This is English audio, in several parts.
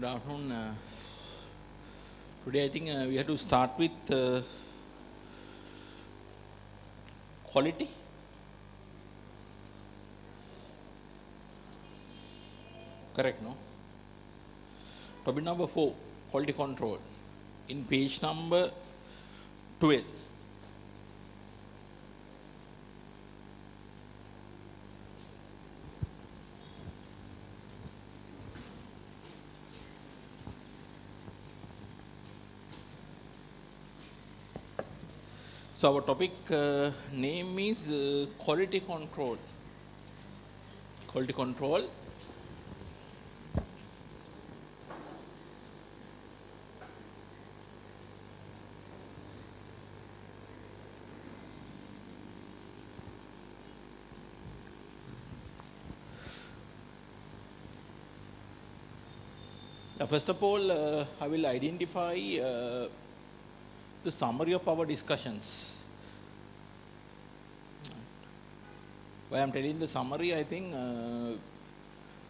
Good afternoon. Today I think we have to start with quality. Correct, no? Topic number 4, quality control. In page number 12. So our topic name is quality control. Quality control. First of all, I will identify the summary of our discussions. Why I am telling the summary, I think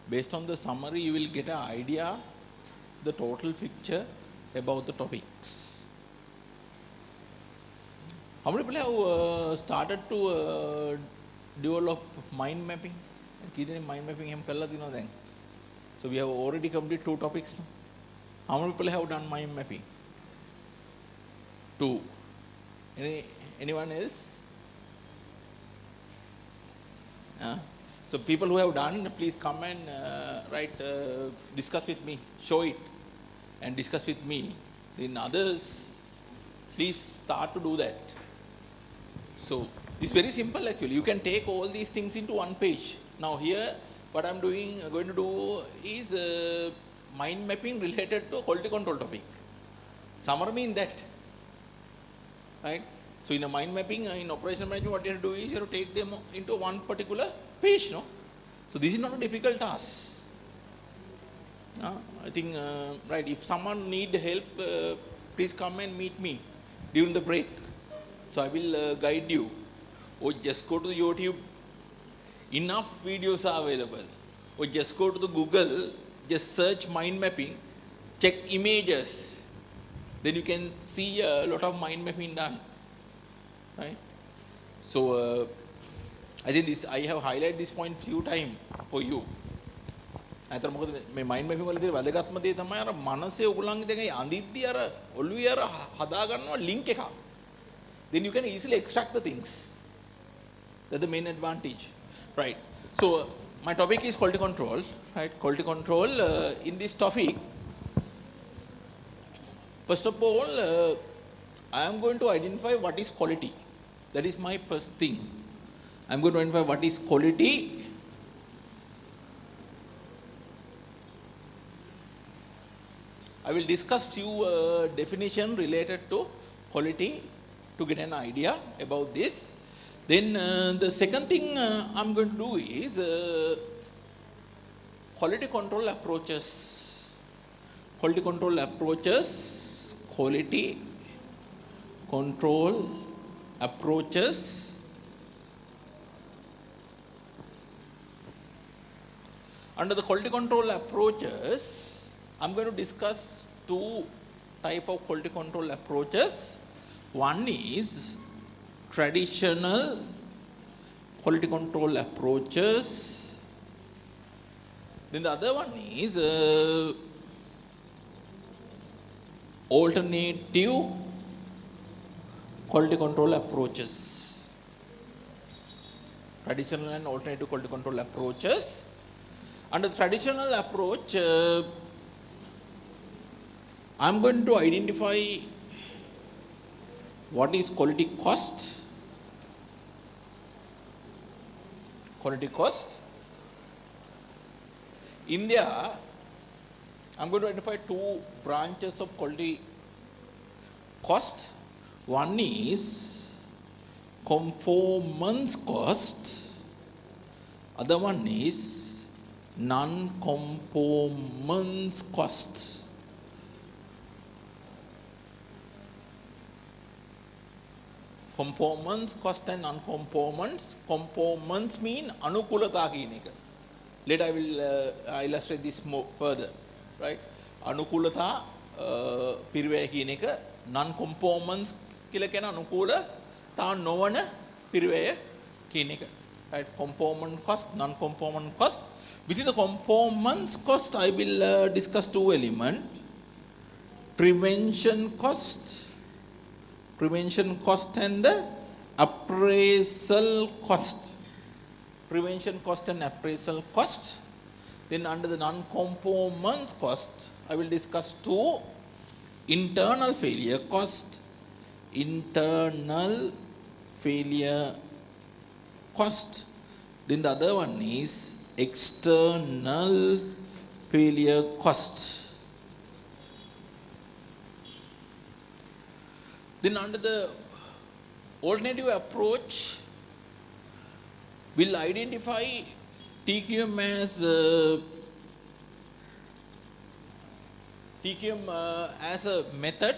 based on the summary you will get an idea, the total picture about the topics. How many people have started to develop mind mapping? Mind mapping then. So we have already completed 2 topics now. How many people have done mind mapping? 2. Anyone else? So people who have done, please come and discuss with me, show it and discuss with me. Then others, please start to do that. So it's very simple actually. You can take all these things into one page. Now here, what I'm going to do is mind mapping related to quality control topic. Summary means that, right? So in a mind mapping, in operation management, what you have to do is you have to take them into one particular page, no? So this is not a difficult task. I think, right, if someone need help, please come and meet me during the break. So I will guide you. Or just go to the YouTube. Enough videos are available. Or just go to the Google, just search mind mapping, check images. Then you can see a lot of mind mapping done. Right? So I think this, I have highlighted this point few times for you. අතර මොකද මේ mind mapping වල තියෙන වැදගත්ම දේ තමයි අර මනසේ ඔයගොල්ලන්ගේ දැන් ඒ අඳිද්දි අර ඔළුවේ අර හදා ගන්නවා ලින්ක් එකක්. Then you can easily extract the things. That's the main advantage. Right. So my topic is quality control. Right. Quality control. In this topic, first of all, I am going to identify what is quality. That is my first thing. I am going to identify what is quality. I will discuss few definitions related to quality to get an idea about this. Then the second thing I'm going to do is quality control approaches. Quality control approaches. Quality control approaches. Under the quality control approaches, I'm going to discuss 2 types of quality control approaches. One is traditional quality control approaches. Then the other one is alternative quality control approaches. Traditional and alternative quality control approaches. Under the traditional approach, I'm going to identify what is quality cost. Quality cost. India, I'm going to identify 2 branches of quality cost. One is conformance cost. Other one is non-conformance cost. Conformance cost and non-conformance. Conformance mean anukulata කියන එක. Later I will illustrate this more further, right? අනුකූලතා පිරිවැය කියන එක non conformance කියලා කියන අනුකූලතා නොවන පිරිවැය කියන එක. Right, conformant cost, non conformant cost. Within the conformance cost I will discuss two elements: prevention cost and the appraisal cost. Prevention cost and appraisal cost. Then under the non-conformance cost, I will discuss two: internal failure cost, Then the other one is external failure cost. Then under the alternative approach, we'll identify TQM as a method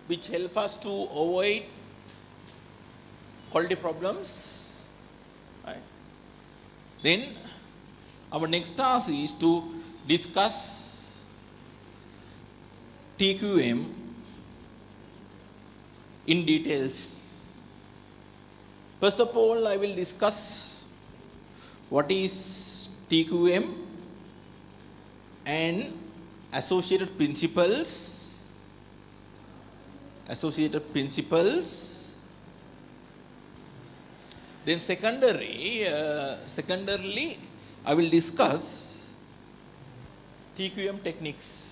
which helps us to avoid quality problems. Right? Then our next task is to discuss TQM in details. First of all, I will discuss what is TQM and associated principles. Then secondarily, I will discuss TQM techniques.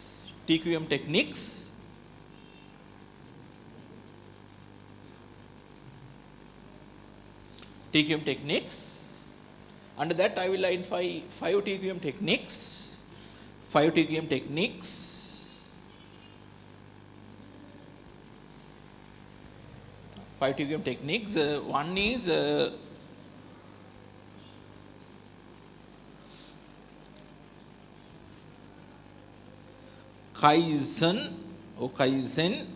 Under that, I will identify 5 TQM techniques. One is Kaizen or Kaizen.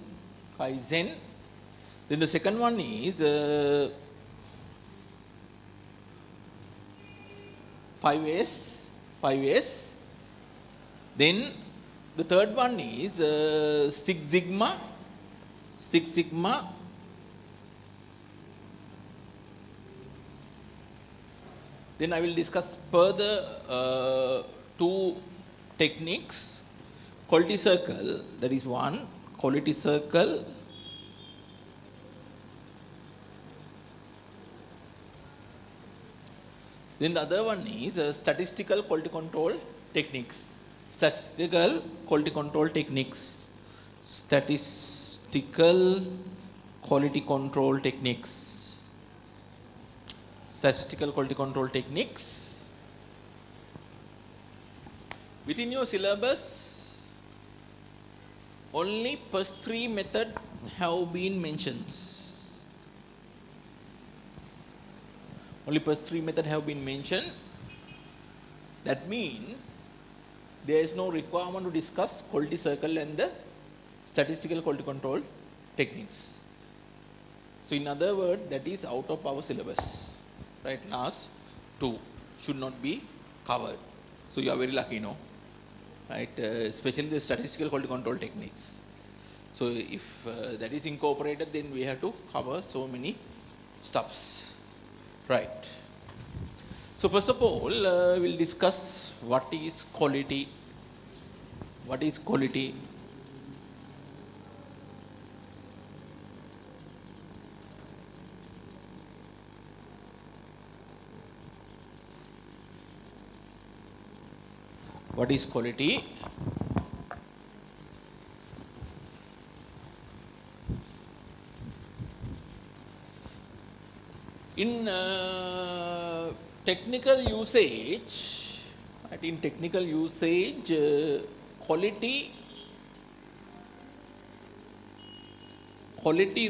Then the second one is 5S. Then the third one is Six Sigma. Then I will discuss further two techniques: quality circle, that is one, quality circle. Then the other one is statistical quality control techniques. Statistical quality control techniques. Within your syllabus, only first 3 methods have been mentioned. That means there is no requirement to discuss quality circle and the statistical quality control techniques. So in other words, that is out of our syllabus. Right, last 2 should not be covered. So you are very lucky, no? Right, especially the statistical quality control techniques. So if that is incorporated, then we have to cover so many stuffs. Right. So first of all, we'll discuss what is quality. What is quality? What is quality? In technical usage, quality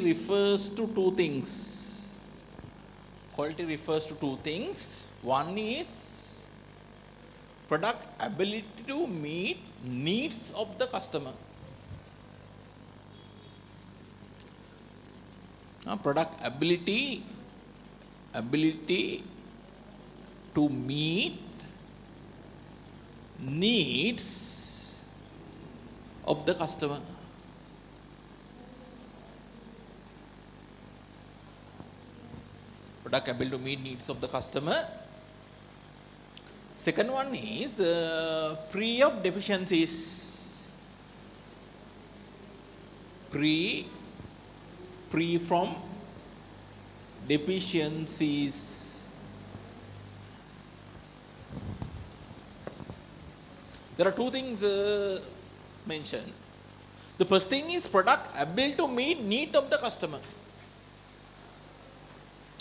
refers to two things. One is product ability to meet needs of the customer. Product ability to meet needs of the customer. Product able to meet needs of the customer. Second one is free of deficiencies. Free from deficiencies. There are two things mentioned. The first thing is product able to meet need of the customer.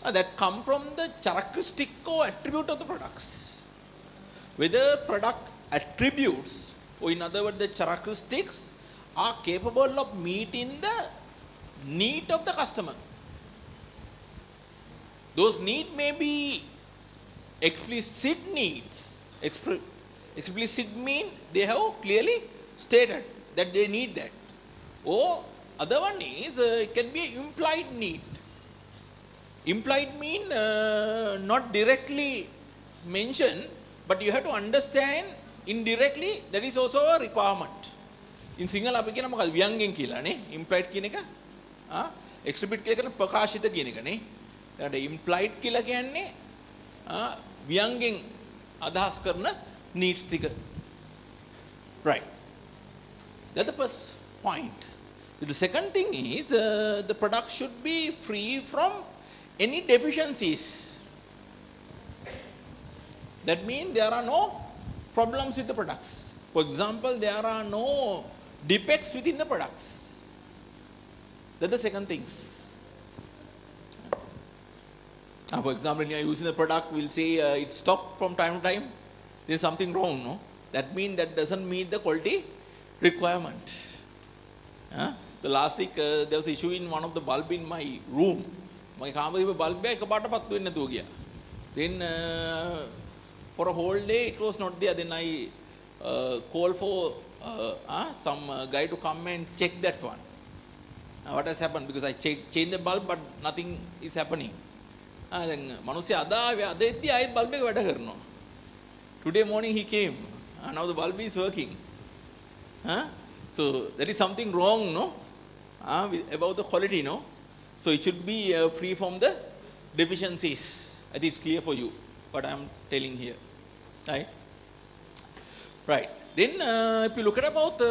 That come from the characteristic or attribute of the products. Whether product attributes, or in other words the characteristics, are capable of meeting the need of the customer. Those needs may be explicit needs. Explicit mean they have clearly stated that they need that. Or other one is it can be implied need. Implied mean not directly mentioned, but you have to understand indirectly that is also a requirement. In Sinhala අපි කියන මොකද ව්‍යංගෙන් කියලා නේ implied කියන එක explicit කියලා කියන ප්‍රකාශිත කියන එක නේ. ඊට implied කියලා කියන්නේ ව්‍යංගෙන් අදහස් කරන needs ටික. Right. That's the first point. The second thing is the product should be free from any deficiencies. That means there are no problems with the products. For example, there are no defects within the products. That's the second things. For example, when you are using the product, we'll say it stopped from time to time. There's something wrong, no? That means that doesn't meet the quality requirement. The last week there was an issue in one of the bulb in my room. My කාමරේ bulb එක පාට පත්තු වෙන්නේ නැතුව ගියා. Then for a whole day it was not there. Then I called for some guy to come and check that one. What has happened? Because I changed the bulb but nothing is happening. Then මනුස්සයා අද එද්දි ආයෙත් bulb එක වැඩ කරනවා. Today morning he came. Now the bulb is working. So there is something wrong, no? About the quality, no? So it should be free from the deficiencies. I think it's clear for you what I am telling here, right? Right. Then if you look at about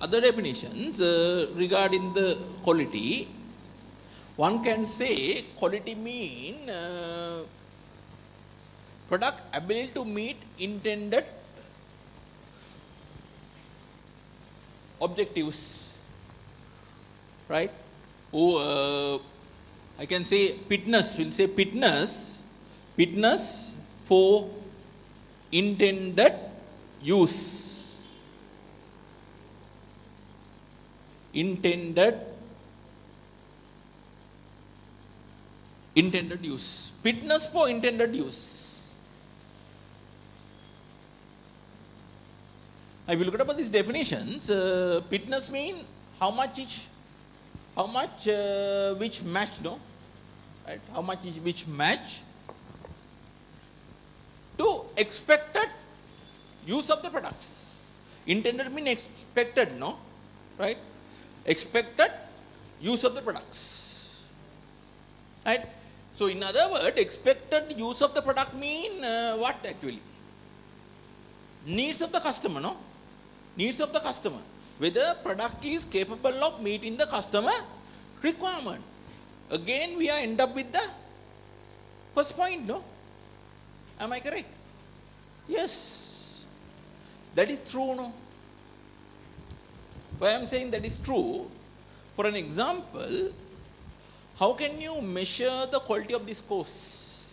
other definitions regarding the quality, one can say quality mean product able to meet intended objectives, right? Or I can say fitness, we'll say fitness for intended use. Intended use. Fitness for intended use. I will look at about these definitions. Fitness mean how much which match, no? Right? How much is which match to expected use of the products. Intended mean expected, no? Right? Expected use of the products. Right? So in other words, expected use of the product mean what actually? Needs of the customer, no? Needs of the customer. Whether product is capable of meeting the customer requirement. Again, we are end up with the first point, no? Am I correct? Yes. That is true, no? Why I am saying that is true? For an example, how can you measure the quality of this course?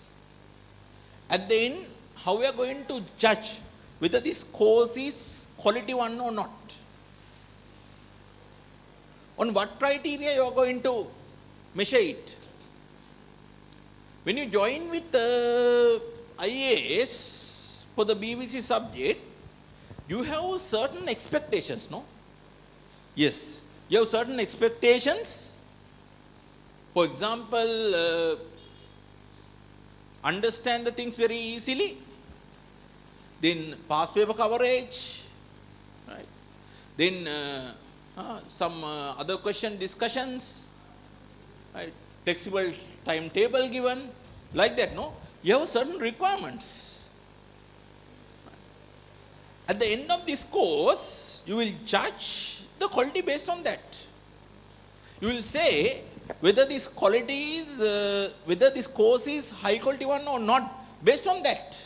At the end, how we are going to judge whether this course is quality one or not? On what criteria you are going to measure it? When you join with IAS for the BBC subject, you have certain expectations, no? Yes, you have certain expectations. For example, understand the things very easily. Then past paper coverage, right? Then some other question discussions, right? Flexible timetable given, like that, no? You have certain requirements. At the end of this course, you will judge the quality based on that. You will say whether this quality is, whether this course is high quality one or not, based on that.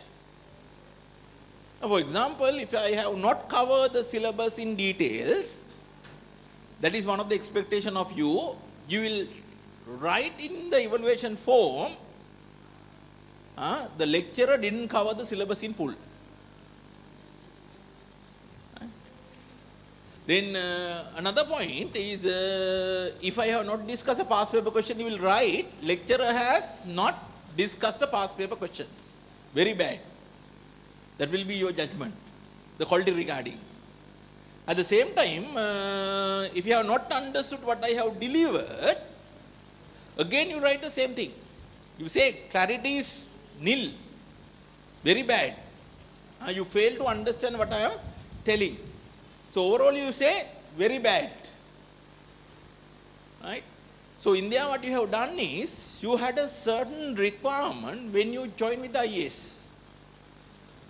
Now, for example, if I have not covered the syllabus in details, that is one of the expectation of you. You will write in the evaluation form, the lecturer didn't cover the syllabus in full. Then another point is, if I have not discussed a past paper question, you will write, lecturer has not discussed the past paper questions. Very bad. That will be your judgment, the quality regarding. At the same time, if you have not understood what I have delivered, again you write the same thing. You say clarity is nil, very bad. You fail to understand what I am telling. So overall you say very bad. Right? So in there what you have done is, you had a certain requirement when you join with the IAS.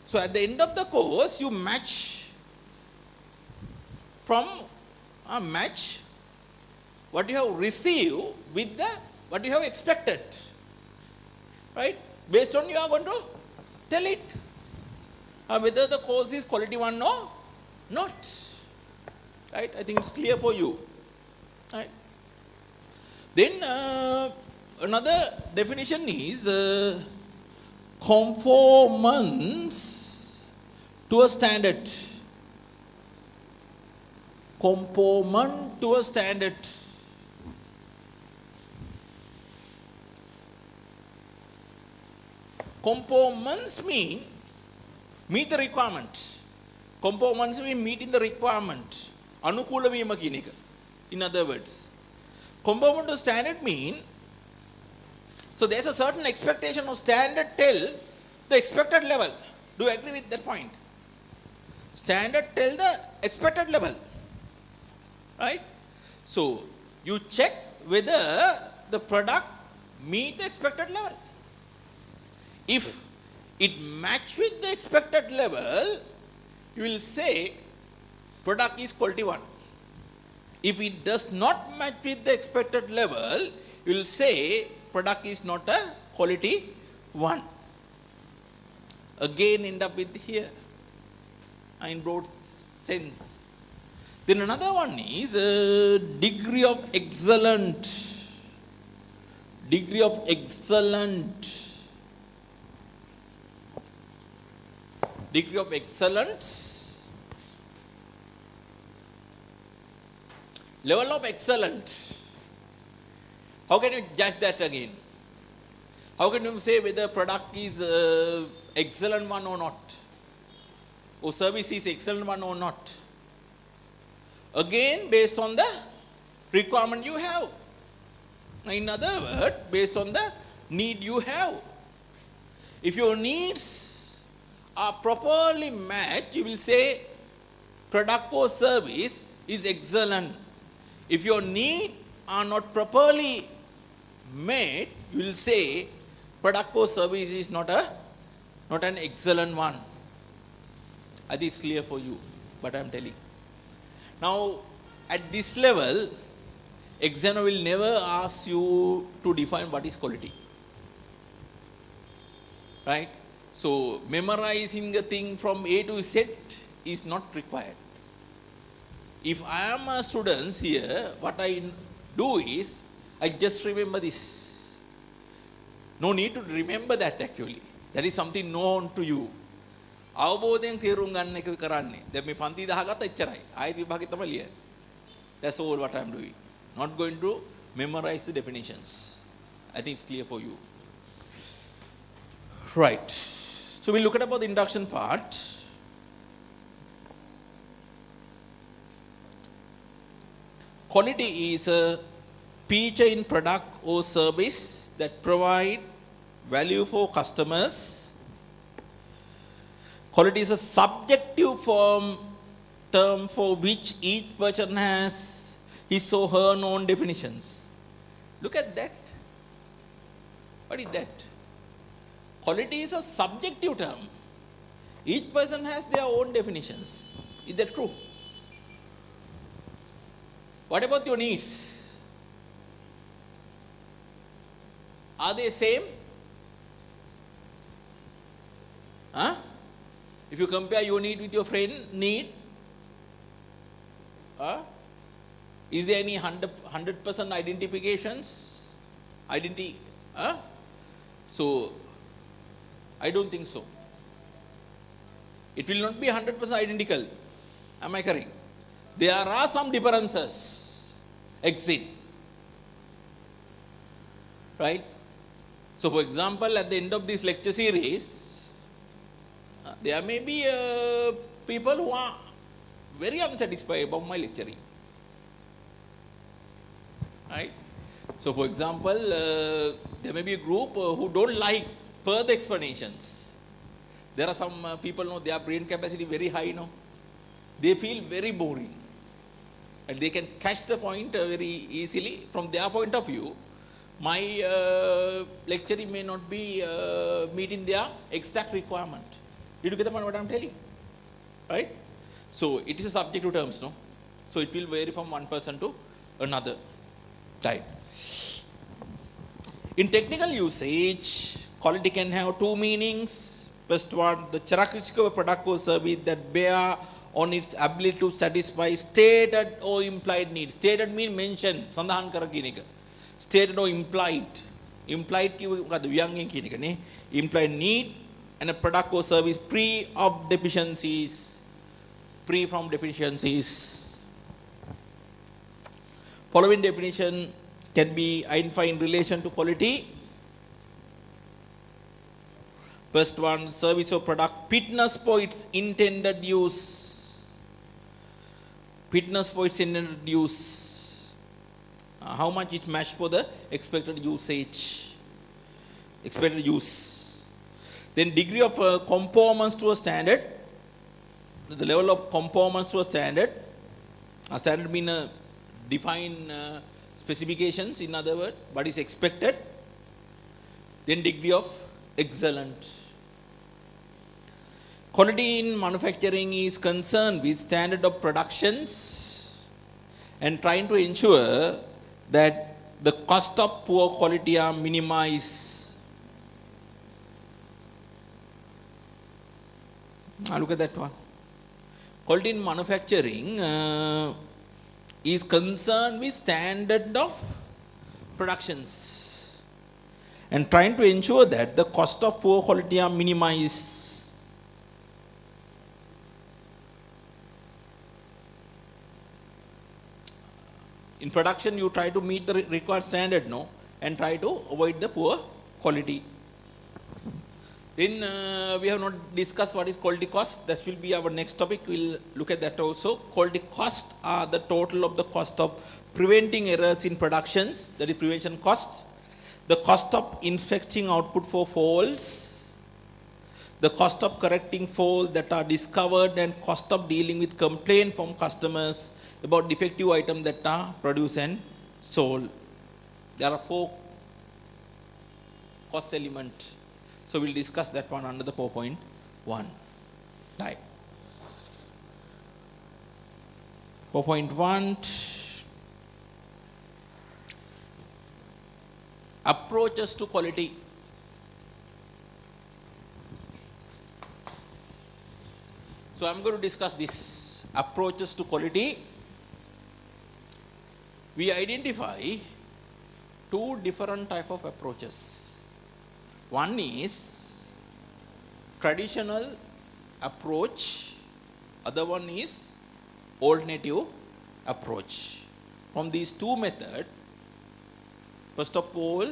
So at the end of the course, you match from match what you have received with the what you have expected. Right? Based on you are going to tell it. Whether the course is quality one or not. Right? I think it's clear for you. Right? Then another definition is conformance to a standard. Conformant to a standard. Conformance mean meet the requirement. Conformance mean meeting the requirement. Anukula vima කියන එක. In other words, conformant to standard mean, so there's a certain expectation of standard tell the expected level. Do you agree with that point? Standard tell the expected level. Right? So you check whether the product meet the expected level. If it match with the expected level, you will say product is quality 1. If it does not match with the expected level, you will say product is not a quality 1. Again end up with here in broad sense. Then another one is degree of excellent. Degree of excellent. Degree of excellence. Level of excellent. How can you judge that again? How can you say whether product is excellent one or not? Or service is excellent one or not? Again, based on the requirement you have. In other words, based on the need you have. If your needs are properly matched, you will say product or service is excellent. If your needs are not properly met, you will say product or service is not an excellent one. I think it's clear for you, but I am telling. Now, at this level, examiner will never ask you to define what is quality. Right? So, memorizing a thing from A to Z is not required. If I am a student here, what I do is, I just remember this. No need to remember that actually. That is something known to you. අවබෝධයෙන් තේරුම් ගන්න එක කරන්නේ. දැන් මේ පන්ති 10 ගත්ත එච්චරයි. ආයෙත් විභාගෙ තමයි ලියන්නේ. That's all what I'm doing. Not going to memorize the definitions. I think it's clear for you. Right. So we'll look at about the induction part. Quality is a feature in product or service that provide value for customers. Quality is a subjective form term for which each person has his or her own definitions. Look at that. What is that? Quality is a subjective term. Each person has their own definitions. Is that true? What about your needs? Are they same? Huh? If you compare your need with your friend need, is there any 100% identifications? Identity? So, I don't think so. It will not be 100% identical. Am I correct? There are some differences. Exist. Right? So, for example, at the end of this lecture series, there may be people who are very unsatisfied about my lecturing. Right? So, for example, there may be a group who don't like further explanations. There are some people, their brain capacity very high, they feel very boring. And they can catch the point very easily. From their point of view, my lecturing may not be meeting their exact requirement. Did you get the point what I am telling? Right? So, it is a subjective terms, So, it will vary from one person to another. Right. In technical usage, quality can have two meanings. First one, the characteristic of a product or service that bear on its ability to satisfy stated or implied needs. Stated means mentioned. Sandahan kara kiyana. Stated or implied. Implied kiyana implied need and a product or service free of deficiencies. Free from deficiencies. Following definition can be identified in relation to quality. First one, service or product fitness for its intended use. Fitness for its intended use. How much it match for the expected usage. Expected use. Then degree of conformance to a standard. The level of conformance to a standard. A standard means a defined specifications, in other words, what is expected. Then degree of excellent. Quality in manufacturing is concerned with standard of productions and trying to ensure that the cost of poor quality are minimized. Look at that one. Quality in manufacturing is concerned with standard of productions and trying to ensure that the cost of poor quality are minimized. In production, you try to meet the required standard, and try to avoid the poor quality. Then we have not discussed what is quality cost. That will be our next topic. We'll look at that also. Quality cost are the total of the cost of preventing errors in productions, that is prevention cost. The cost of inspecting output for faults. The cost of correcting faults that are discovered, and cost of dealing with complaint from customers about defective items that are produced and sold. There are 4 cost elements. So, we will discuss that one under the 4.1. Right. 4.1 approaches to quality. So, I am going to discuss this approaches to quality. We identify 2 different type of approaches. One is traditional approach, other one is alternative approach. From these 2 methods, first of all,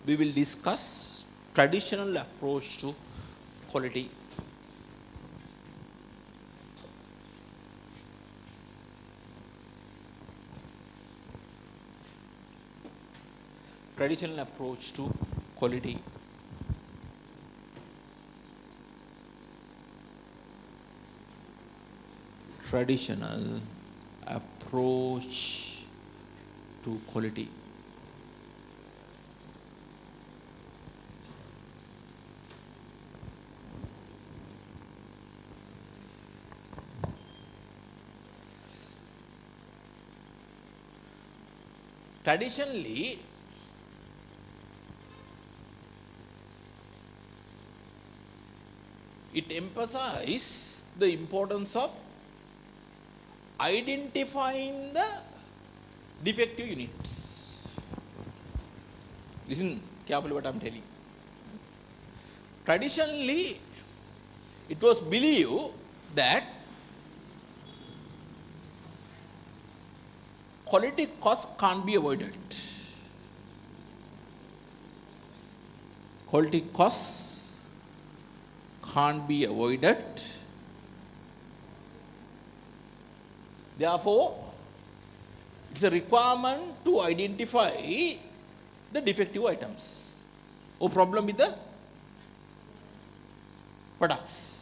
we will discuss traditional approach to quality. Traditional approach to quality. traditional approach to quality. Traditionally, it emphasizes the importance of identifying the defective units. Listen carefully what I am telling. Traditionally, it was believed that quality costs can't be avoided. Quality costs can't be avoided. Therefore, it's a requirement to identify the defective items or problem with the products.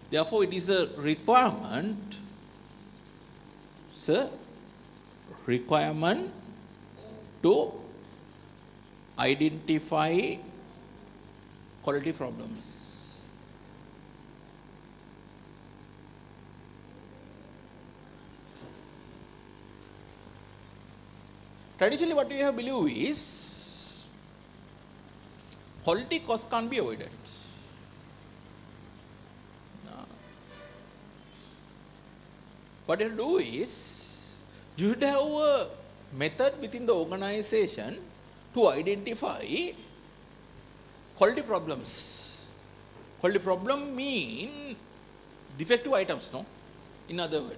Therefore, it is a requirement, to identify quality problems. Traditionally, what we have believed is quality costs can't be avoided. What you do is, you should have a method within the organization to identify quality problems. Quality problem mean defective items, no? In other words,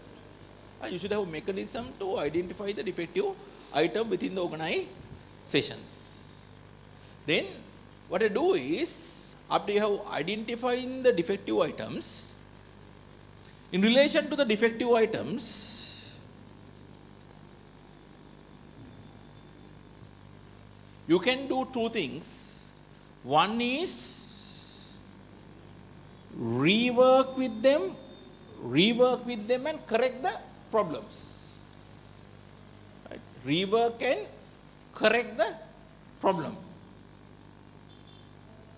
you should have a mechanism to identify the defective item within the organizations. Then, what I do is, after you have identified the defective items, in relation to the defective items, you can do two things. One is rework with them and correct the problems. Right? Rework and correct the problem.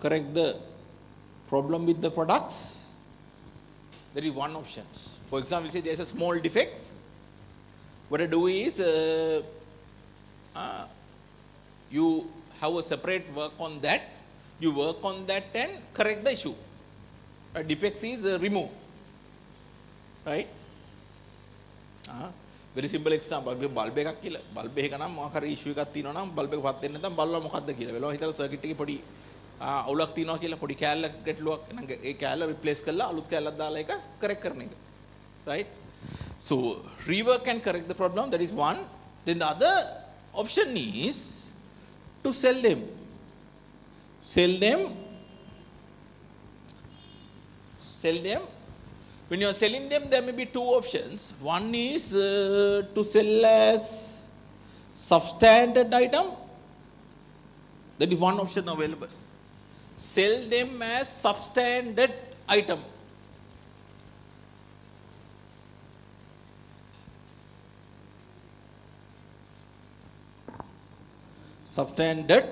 Correct the problem with the products. There is one option. For example, say there is a small defect. What I do is, you have a separate work on that. You work on that and correct the issue. Right? Defects is removed. Right? Very simple example. Bulb එකක් කියලා. Bulb එක නම් මොකක් හරි issue එකක් තියෙනවා නම් bulb එක පත් වෙන්නේ නැත්නම් බලලා මොකද්ද කියලා. වෙලාව හිතලා circuit එකේ පොඩි අවුලක් තියෙනවා කියලා පොඩි කෑල්ලක් ගැටලුවක් නම් ඒ කෑල්ල replace කරලා අලුත් කෑල්ලක් දාලා ඒක correct කරන එක. Right? So rework and correct the problem, that is one. Then the other option is to sell them. Sell them. When you are selling them, there may be two options. One is to sell as substandard item. That is one option available. Sell them as substandard item. Substandard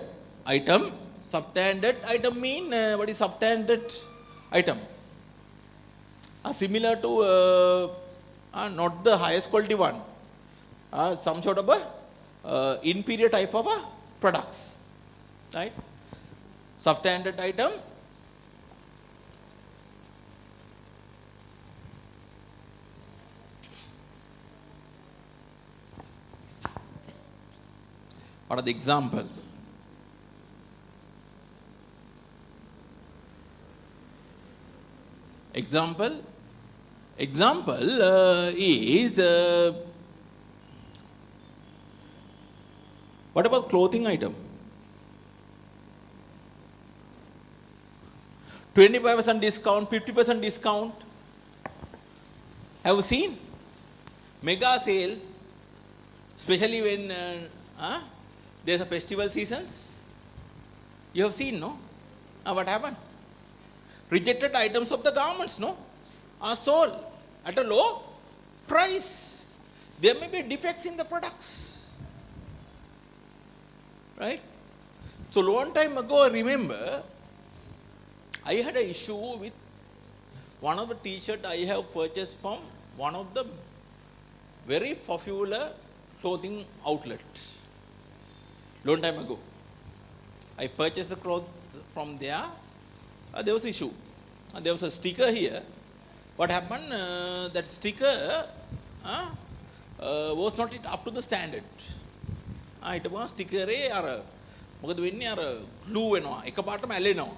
item. Substandard item mean, what is substandard item? Similar to not the highest quality one. Some sort of a inferior type of products. Right? Substandard item. What are the example? Example is, what about clothing item? 25% discount, 50% discount. Have you seen? Mega sale, especially when there's a festival seasons. You have seen, no? What happened? Rejected items of the garments, no, are sold. at a low price. There may be defects in the products. Right? So long time ago, I remember, I had an issue with one of the t-shirts I have purchased from one of the very popular clothing outlets. Long time ago. I purchased the clothes from there. There was issue. There was a sticker here. What happened? That sticker was not up to the standard. It was sticker මොකද වෙන්නේ අර glue වෙනවා එකපාරටම ඇලෙනවා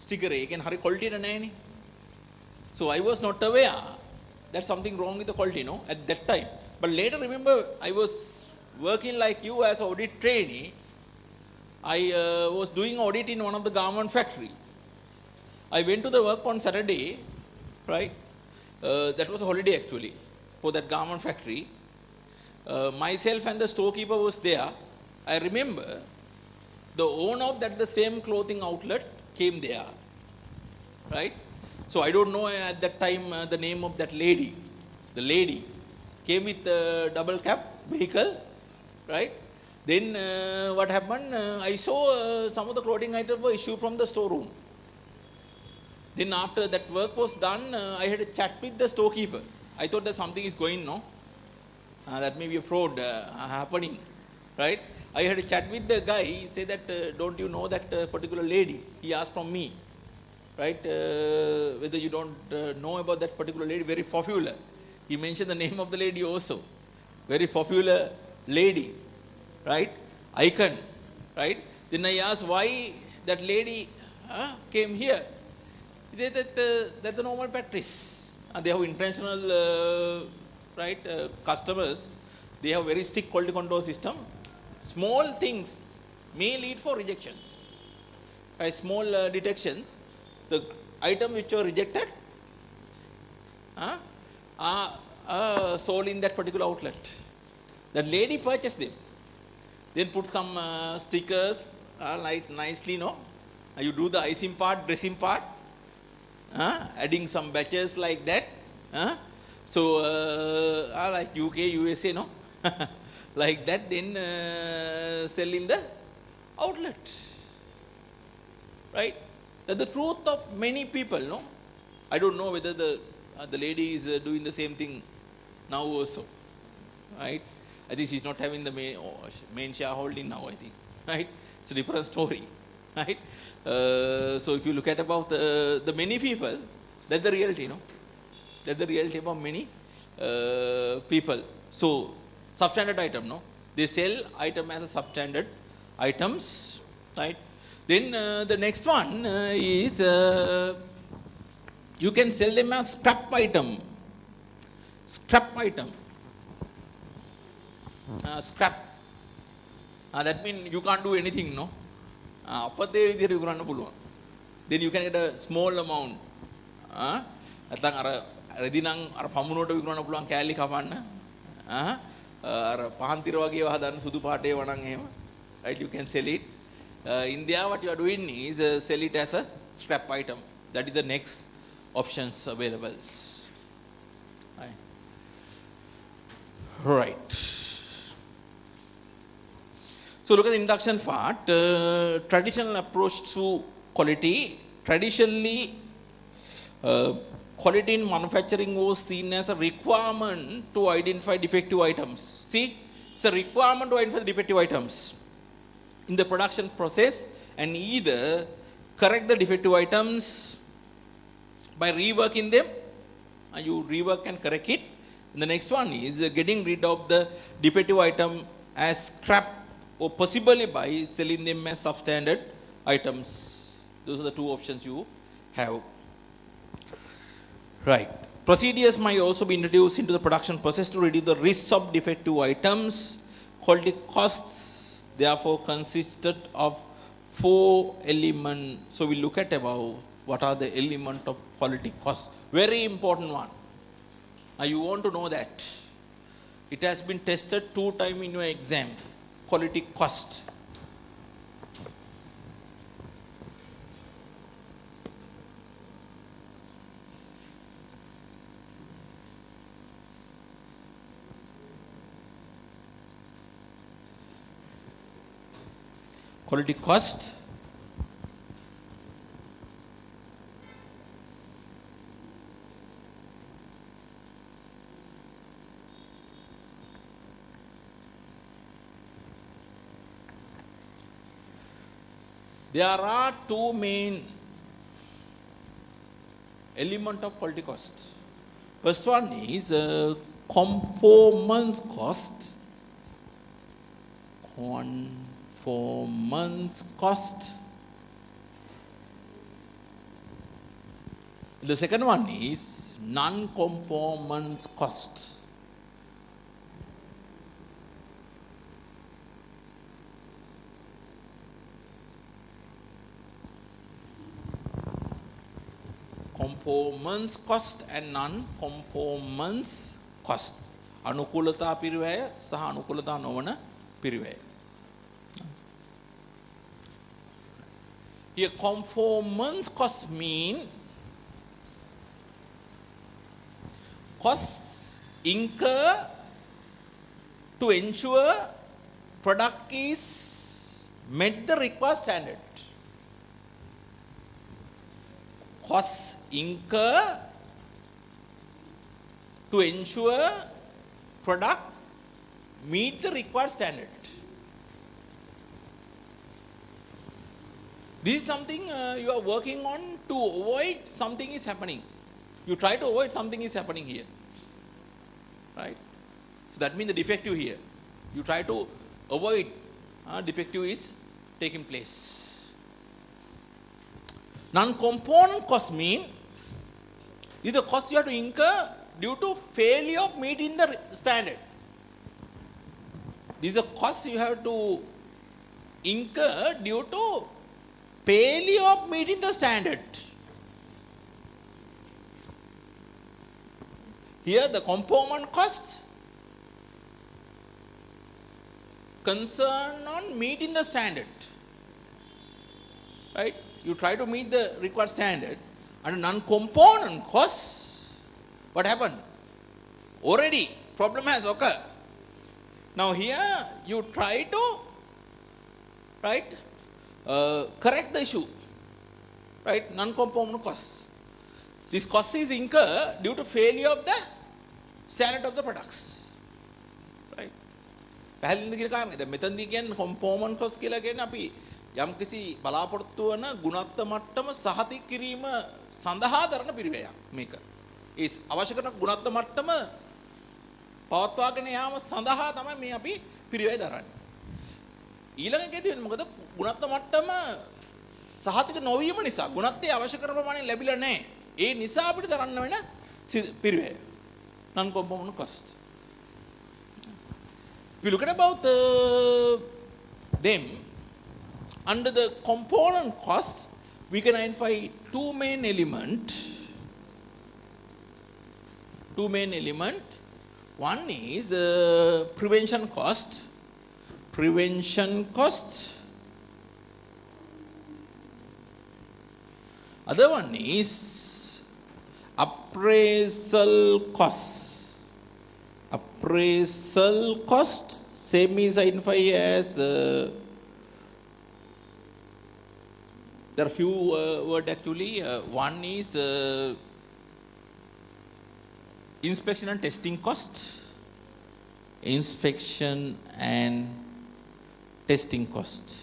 sticker එකෙන් හරි quality එක නැහැනේ. So I was not aware that something wrong with the quality, no, at that time. But later, remember, I was working like you as audit trainee. I was doing audit in one of the garment factory. I went to the work on Saturday, right? That was a holiday actually for that garment factory. Myself and the storekeeper was there. I remember the owner of that the same clothing outlet came there, right? So I don't know at that time the name of that lady. The lady came with a double cab vehicle, right? Then what happened? I saw some of the clothing items were issued from the storeroom. Then after that work was done, I had a chat with the storekeeper. I thought that something is going, no? That may be a fraud happening, right? I had a chat with the guy. He said that, don't you know that particular lady? He asked from me, right? Whether you don't know about that particular lady, very popular. He mentioned the name of the lady also. Very popular lady, right? Icon, right? Then I asked why that lady came here. He said that that's the normal practice. They have international, right, customers. They have very strict quality control system. Small things may lead for rejections. Right? Small detections. The item which were rejected are sold in that particular outlet. That lady purchased them. Then put some stickers, like nicely, no? You do the icing part, dressing part, adding some batches like that. So, like UK, USA, no? Like that, then sell in the outlet. Right? That's the truth of many people, no? I don't know whether the lady is doing the same thing now also. Right? I think she's not having the main shareholding now, I think. Right? It's a different story. Right? So if you look at about the many people, that's the reality, no? That's the reality about many people. So, substandard item, no? They sell item as a substandard items, right? Then the next one is you can sell them as scrap item. Scrap item. Scrap. That means you can't do anything, no? Then you can get a small amount. නැත්නම් අර රෙදි නම් අර පමුණුවට විකුණන්න පුළුවන් කෑලි කපන්න. අර පහන්තිර වගේ හදන්න සුදු පාටේ වණන් එහෙම. Right, you can sell it. India, what you are doing is sell it as a scrap item. That is the next options available. Right. So look at the induction part. Traditional approach to quality. Traditionally, quality in manufacturing was seen as a requirement to identify defective items. See, it's a requirement to identify the defective items in the production process and either correct the defective items by reworking them, and you rework and correct it. And the next one is getting rid of the defective item as scrap or possibly by selling them as substandard items. Those are the two options you have. Right. Procedures might also be introduced into the production process to reduce the risks of defective items. Quality costs, therefore, consisted of 4 elements. So we look at about what are the elements of quality cost. Very important one. Now you want to know that. It has been tested 2 times in your exam. Quality cost. quality cost. There are two main elements of quality cost. First one is conformance cost. Conformance cost. The second one is non-conformance cost. Conformance cost and non-conformance cost. Anukulata piriwaya saha anukulata novana piriwaya. Here conformance cost mean costs incur to ensure product is met the required standard. Costs incur to ensure product meet the required standard. This is something you are working on to avoid something is happening. You try to avoid something is happening here. Right? So that means the defective here. You try to avoid defective is taking place. Non-component cost mean is the cost you have to incur due to failure of meeting the standard. This is a cost you have to incur due to failure of meeting the standard. Here the component cost concern on meeting the standard. Right? You try to meet the required standard, and non-component cost, what happened? Already problem has occurred. Now here you try to correct the issue. Right? Non-component cost. This cost is incurred due to failure of the standard of the products. Right? පැහැදිලිද කියලා කාරණේ. දැන් මෙතනදී කියන්නේ component cost කියලා කියන්නේ අපි යම්කිසි බලාපොරොත්තු වන ගුණාත්මක මට්ටම සහතික කිරීම සඳහා දරන පිරිවැයක් මේක. ඒ අවශ්‍ය කරන ගුණාත්මක මට්ටම පවත්වාගෙන යාම සඳහා තමයි මේ අපි පිරිවැය දරන්නේ. ඊළඟ එකේදී වෙන්නේ මොකද? ගුණාත්මක මට්ටම සහතික නොවීම නිසා ගුණාත්මයේ අවශ්‍ය කරන ප්‍රමාණය ලැබිලා නැහැ. ඒ නිසා අපිට දරන්න වෙන පිරිවැය. Non-component cost. If you look at about them, under the component cost, we can identify two main elements. One is prevention cost. Other one is appraisal cost. Appraisal cost, same is identified as there are few words actually. One is inspection and testing cost. Inspection and testing cost.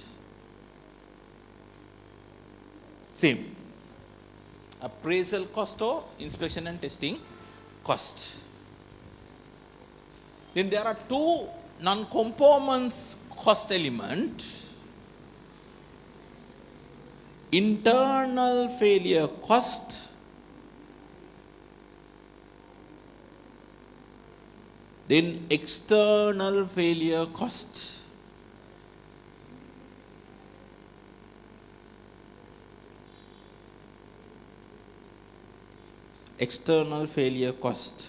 Same. Appraisal cost or inspection and testing cost. Then there are two non-conformance cost elements. Internal failure cost, then external failure cost. External failure cost.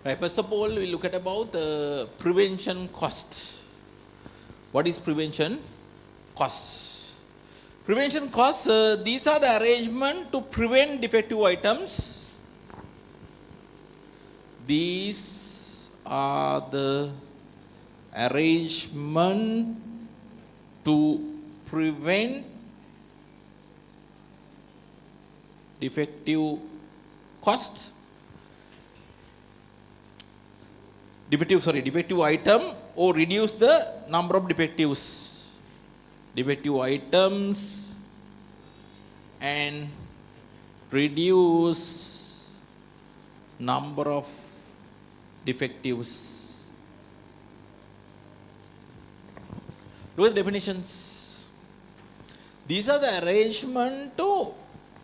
Right, first of all, we look at about prevention cost. What is prevention cost? Prevention costs, these are the arrangement to prevent defective items. These are the arrangement to prevent defective item or reduce the number of defectives. Defective items and reduce number of defectives. Look at the definitions. These are the arrangement to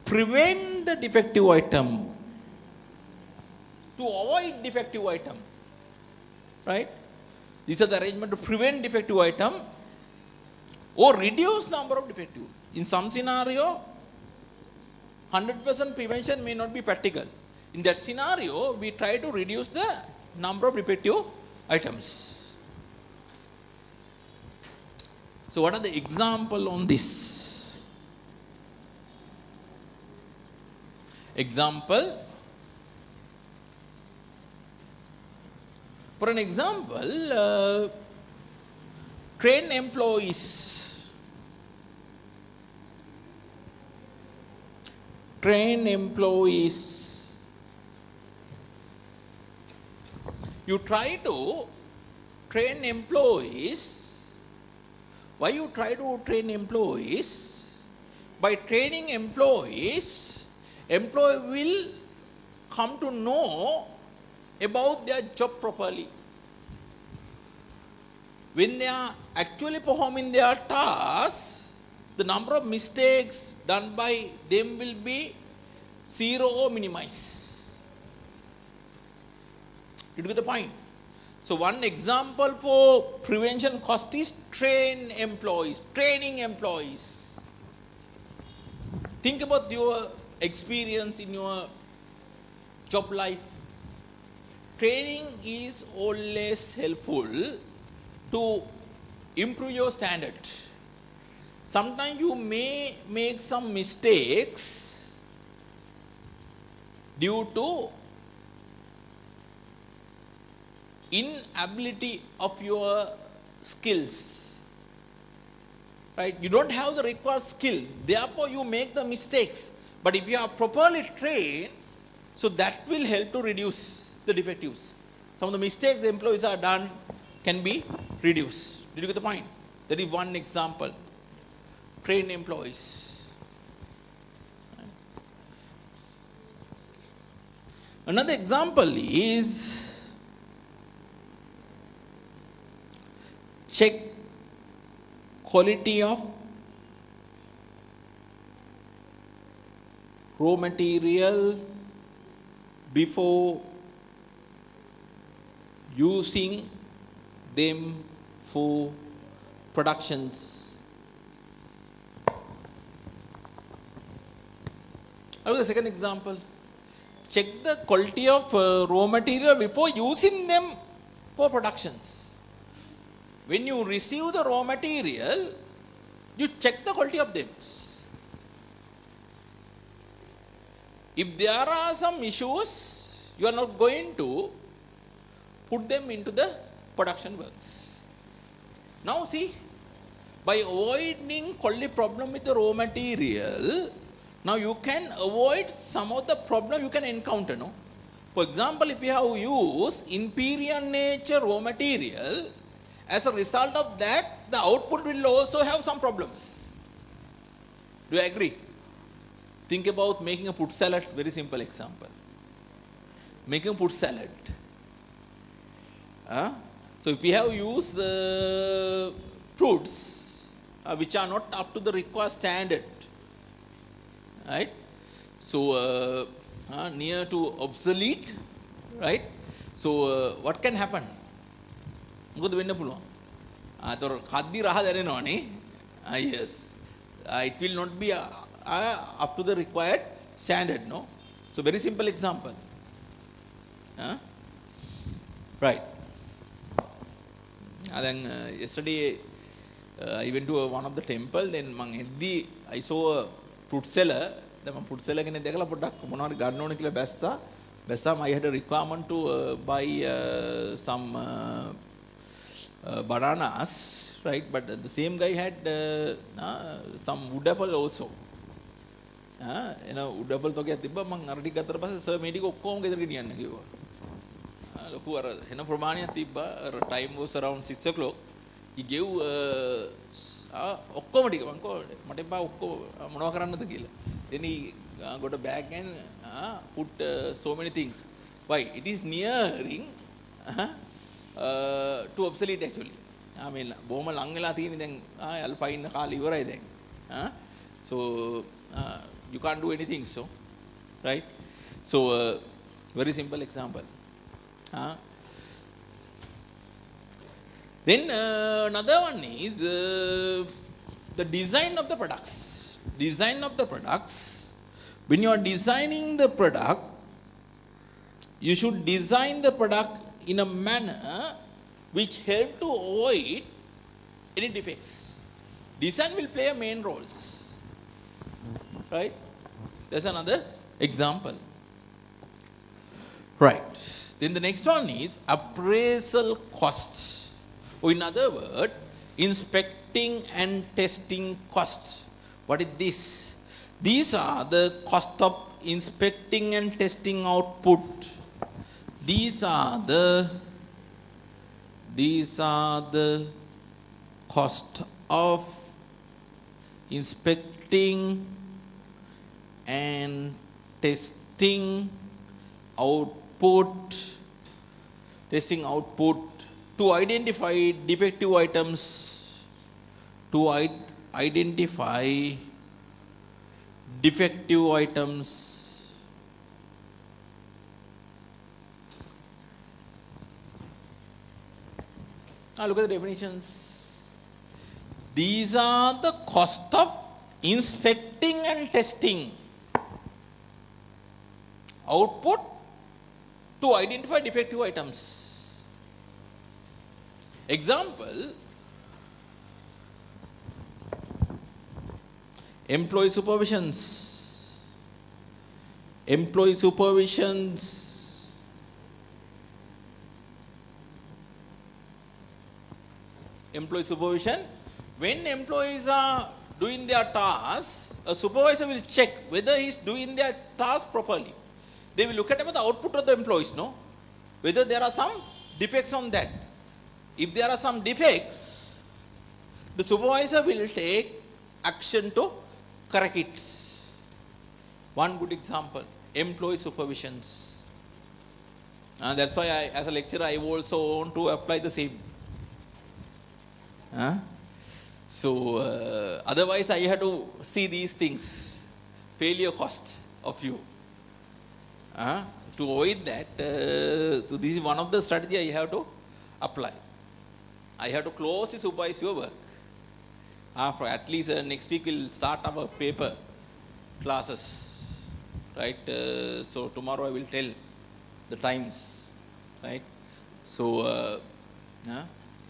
prevent the defective item, to avoid defective item, right? These are the arrangement to prevent defective item or reduce number of defective. In some scenario, 100% prevention may not be practical. In that scenario, we try to reduce the number of defective items. So what are the example on this? Example, for an example, train employees. You try to train employees. Why you try to train employees? By training employees, employee will come to know about their job properly. When they are actually performing their tasks, the number of mistakes done by them will be zero or minimized. Did you get the point? So one example for prevention cost is training employees. Think about your experience in your job life. Training is always helpful to improve your standard. Sometimes you may make some mistakes due to inability of your skills, right? You don't have the required skill, therefore you make the mistakes. But if you are properly trained, so that will help to reduce the defectives. Some of the mistakes the employees are done can be reduced. Did you get the point? That is one example. Train employees. Another example is check quality of raw material before using them for productions. Look at the second example. Check the quality of raw material before using them for productions. When you receive the raw material, you check the quality of them. If there are some issues, you are not going to put them into the production works. Now see, by avoiding quality problem with the raw material, now you can avoid some of the problem you can encounter, no? For example, if you have used inferior nature raw material, as a result of that, the output will also have some problems. Do you agree? Think about making a fruit salad, very simple example. Making a fruit salad. So if we have used fruits which are not up to the required standard, right? So near to obsolete, right? So what can happen? මොකද වෙන්න පුළුවන්? අතොර කද්දි රහ දැනෙනවනේ. Yes. It will not be up to the required standard, no? So very simple example. Right. Then yesterday I went to one of the temple. Then I saw a fruit seller. Then fruit seller කෙනෙක් දැකලා පොඩ්ඩක් මොනවද ගන්න ඕනේ කියලා බැස්සා. Bassam, I had a requirement to buy some bananas, right? But the same guy had some wood apple also. wood apple තෝකයක් තිබ්බා මම අර ටික ගත්තට පස්සේ සර් මේ ටික ඔක්කොම ගෙදර ගෙනියන්න කිව්වා. ලොකු අර එන ප්‍රමාණයක් තිබ්බා. time was around 6 o'clock. He gave ඔක්කොම ටික මම කිව්වා මට එපා ඔක්කොම මොනව කරන්නද කියලා. Then he got a bag and put so many things. Why? It is nearing to obsolete actually. I mean, බොහොම ලං වෙලා තියෙන දැන් අල්පා ඉන්න කාලේ ඉවරයි දැන්. So you can't do anything so, right? So very simple example. Then another one is the design of the products. Design of the products. When you are designing the product, you should design the product in a manner which help to avoid any defects. Design will play a main roles, right? That's another example, right? Then the next one is appraisal costs, or in other words, inspecting and testing costs. What is this? These are the cost of inspecting and testing output. These are the cost of inspecting and testing output to identify defective items, Now look at the definitions. These are the cost of inspecting and testing output to identify defective items. Example, employee supervisions. Employee supervision, when employees are doing their tasks, a supervisor will check whether he is doing their task properly. They will look at the output of the employees, whether there are some defects on that. If there are some defects, the supervisor will take action to correct it. One good example, employee supervisions. That's why as a lecturer, I also want to apply the same. So otherwise I have to see these things, failure cost of you. To avoid that, so this is one of the strategy I have to apply. I have to closely supervise your work. For at least next week we'll start our paper classes, right? So tomorrow I will tell the times, right? So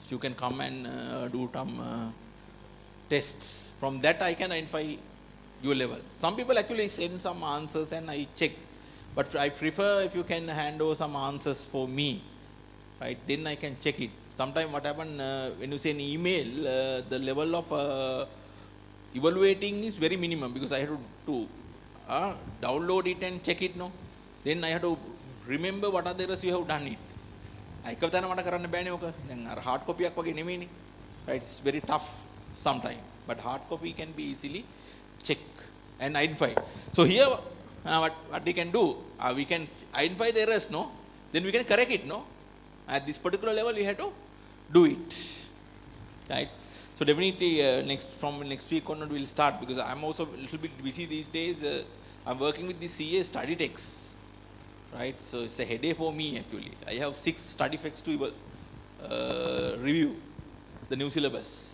you can come and do some tests. From that I can identify your level. Some people actually send some answers and I check, but I prefer if you can hand over some answers for me, right? Then I can check it. Sometimes what happens when you send email, the level of evaluating is very minimum, because I have to download it and check it, Then I have to remember what are the errors you have done it. එකවතන මට කරන්න බෑනේ ඔක. දැන් අර hard copy එකක් වගේ නෙමෙයිනේ. Right? It's very tough sometimes. But hard copy can be easily checked and identified. So here what we can do, we can identify the errors, Then we can correct it, At this particular level we have to do it. Right? So definitely from next week onward we'll start, because I'm also a little bit busy these days. I'm working with the CA study text. Right, so it's a headache for me actually. I have 6 study texts to review the new syllabus.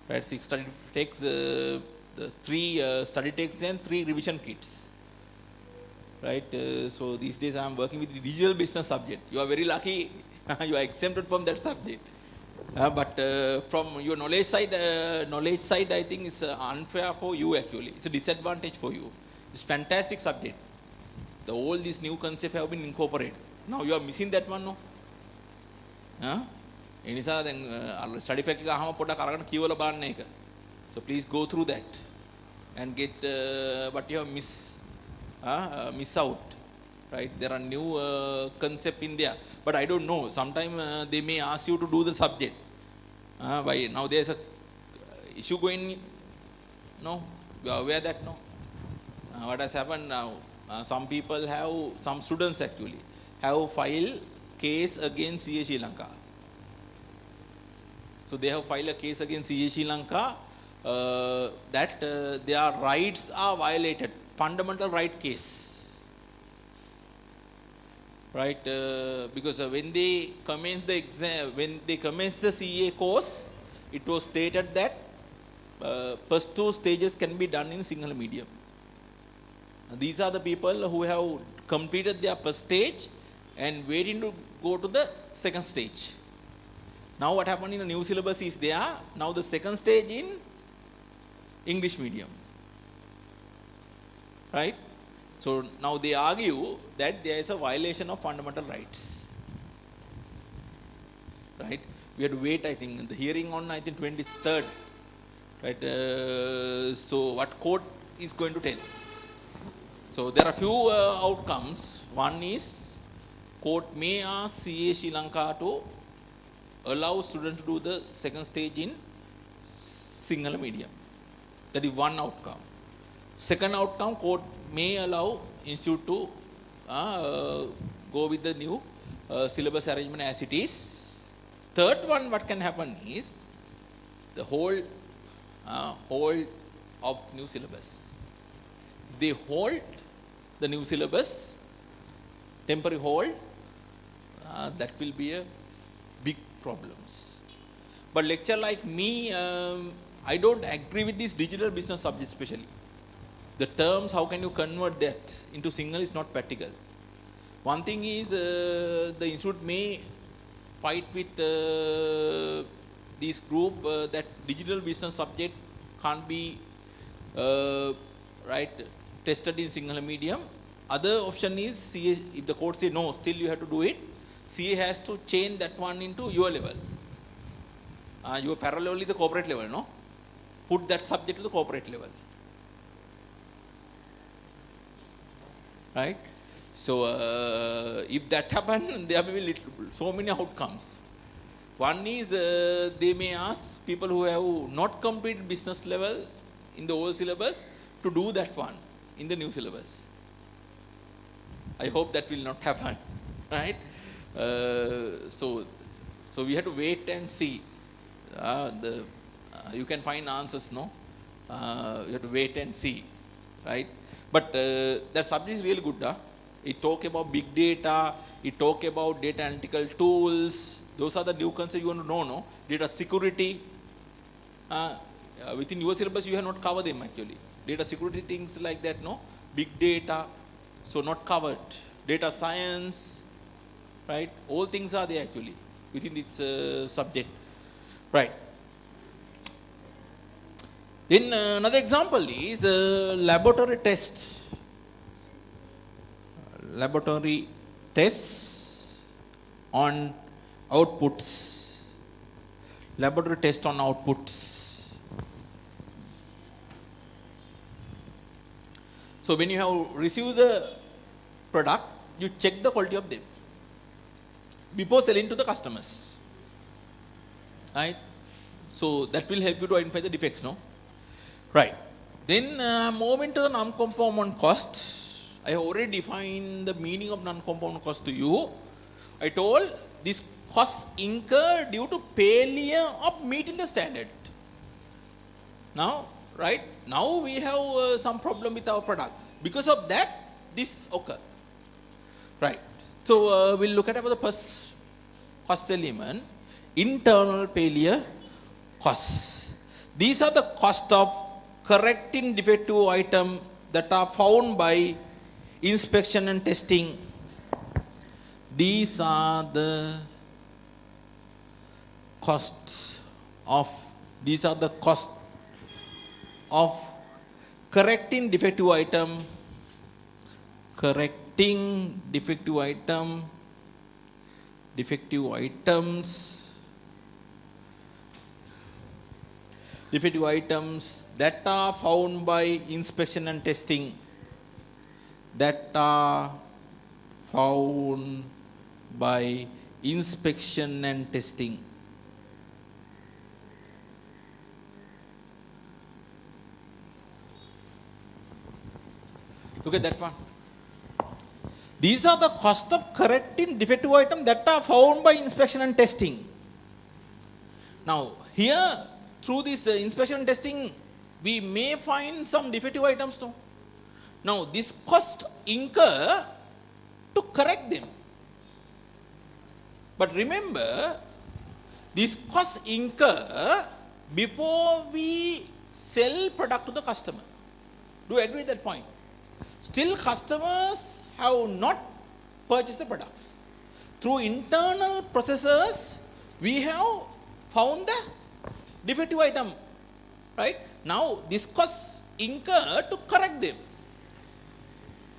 Right, 6 study texts, the 3 study texts and 3 revision kits. Right, so these days I am working with the digital business subject. You are very lucky, you are exempted from that subject. But from your knowledge side, I think it's unfair for you actually. It's a disadvantage for you. It's fantastic subject. all these new concepts have been incorporated. Now you are missing that one, no? ඒ නිසා දැන් study fact එක අහම පොඩක් අරගෙන කියවලා බලන්න ඒක. So please go through that and get what you have miss out. Right? There are new concept in there, but I don't know. Sometimes they may ask you to do the subject. Why now there is a issue going? No, you are aware that no. What has happened now? Some people have, some students actually have filed case against CA Sri Lanka. So they have filed a case against CA Sri Lanka that their rights are violated. Fundamental right case. Right? Because when they commenced the exam, when they commenced the CA course, it was stated that first 2 stages can be done in Sinhala medium. These are the people who have completed their first stage and waiting to go to the second stage. Now what happened in the new syllabus is there, now the second stage in English medium. Right? So now they argue that there is a violation of fundamental rights. Right? We have to wait, I think, in the hearing on, I think, 23rd. Right? So what court is going to tell? So there are few outcomes. One is court may ask CA Sri Lanka to allow students to do the second stage in Sinhala medium. That is one outcome. Second outcome, court may allow institute to go with the new syllabus arrangement as it is. Third one, what can happen is the whole of new syllabus. They hold the new syllabus, temporary hold, that will be a big problems. But lecture like me, I don't agree with this digital business subject especially. The terms, how can you convert that into Sinhala is not practical. One thing is the institute may fight with this group that digital business subject can't be right tested in Sinhala medium. Other option is CA, if the court say no, still you have to do it, CA has to change that one into your level. Your parallel is the corporate level, no? Put that subject to the corporate level. Right? So if that happens, there may be so many outcomes. One is they may ask people who have not completed business level in the old syllabus to do that one in the new syllabus. I hope that will not happen. Right? So we have to wait and see. You can find answers, no? You have to wait and see. Right? But that subject is really good. It talk about big data, it talk about data analytical tools. Those are the new concepts you want to know, no? Data security. Within your syllabus, you have not covered them actually. Data security, things like that, no? Big data, so not covered. Data science, right? All things are there actually within its subject. Right. Then another example is laboratory test. Laboratory tests on outputs. Laboratory test on outputs. So when you have received the product, you check the quality of them before selling to the customers. Right? So that will help you to identify the defects, no? Right. Then move into the non-compound cost. I have already defined the meaning of non-compound cost to you. I told this cost incurred due to failure of meeting the standard. Now, right? Now we have some problem with our product. Because of that, this occur. Right. So we'll look at about the first cost element, internal failure costs. These are the cost of correcting defective item that are found by inspection and testing. These are the costs of correcting defective item, correcting correcting defective items that are found by inspection and testing. That are found by inspection and testing. Look at that one. These are the cost of correcting defective items that are found by inspection and testing. Now, here, through this inspection and testing, we may find some defective items too. Now, this cost incur to correct them. But remember, this cost incur before we sell product to the customer. Do you agree with that point? Still, customers have not purchased the products. Through internal processes, we have found the defective item. Right? Now, this cost incur to correct them.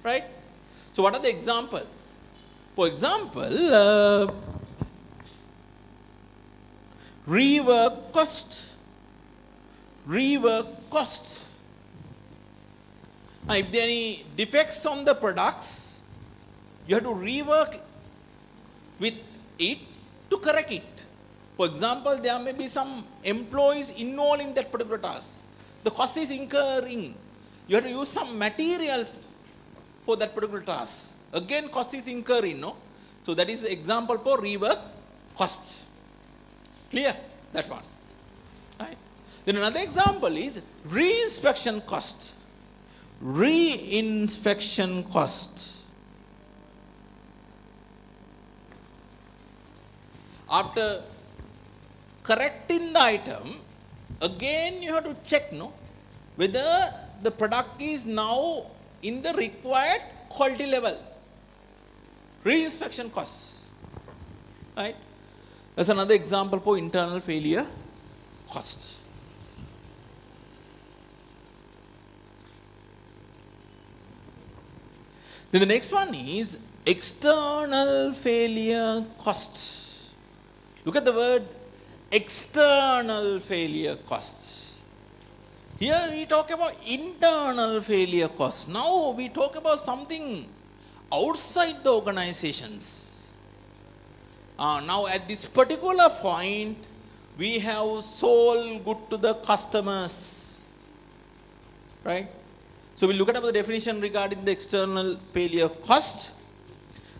Right? So, what are the examples? For example, rework cost. Now, if there are any defects on the products, you have to rework with it to correct it. For example, there may be some employees involved in that particular task. The cost is incurring. You have to use some material for that particular task. Again, cost is incurring, no? So that is example for rework cost. Clear? That one. Right? Then another example is reinspection cost. Reinspection cost. After correcting the item, again you have to check, no, whether the product is now in the required quality level. Reinspection cost. Right? That's another example for internal failure cost. Then the next one is external failure costs. Look at the word external failure costs. Here we talk about internal failure costs. Now we talk about something outside the organizations. Now at this particular point, we have sold good to the customers. Right? So we look at the definition regarding the external failure cost.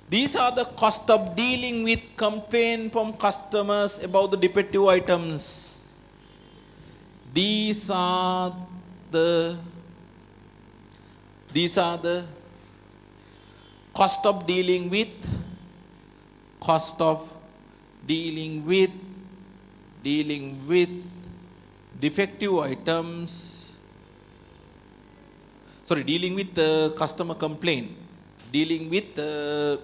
These are the cost of dealing with complaint from customers about the defective items. These are the cost of dealing with defective items. Dealing with customer complaint. Dealing with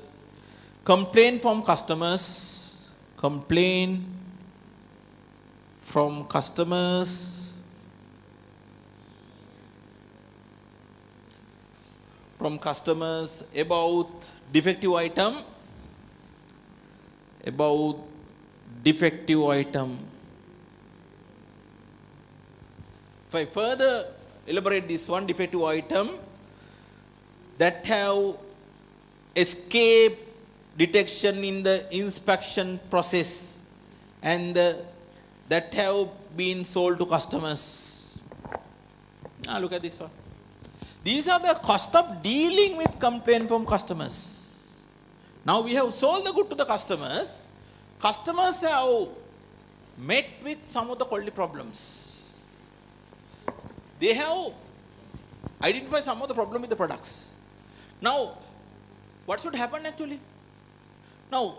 complaint from customers. Complaint from customers. From customers about defective item. About defective item. If I further elaborate this one, defective item that have escaped detection in the inspection process and that have been sold to customers. Now look at this one. These are the cost of dealing with complaint from customers. Now we have sold the good to the customers. Customers have met with some of the quality problems. They have identified some of the problem with the products. Now, what should happen actually? Now,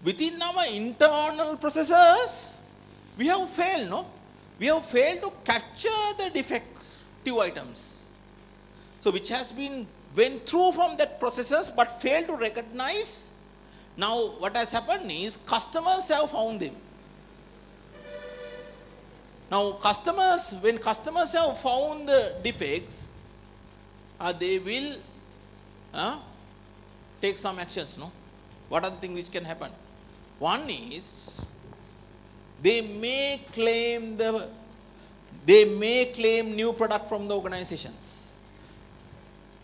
within our internal processes, we have failed, no? We have failed to capture the defective items. So, which has been went through from that processes but failed to recognize. Now, what has happened is customers have found them. Now, when customers have found the defects, they will take some actions, no? What are the things which can happen? One is, they may claim new product from the organizations.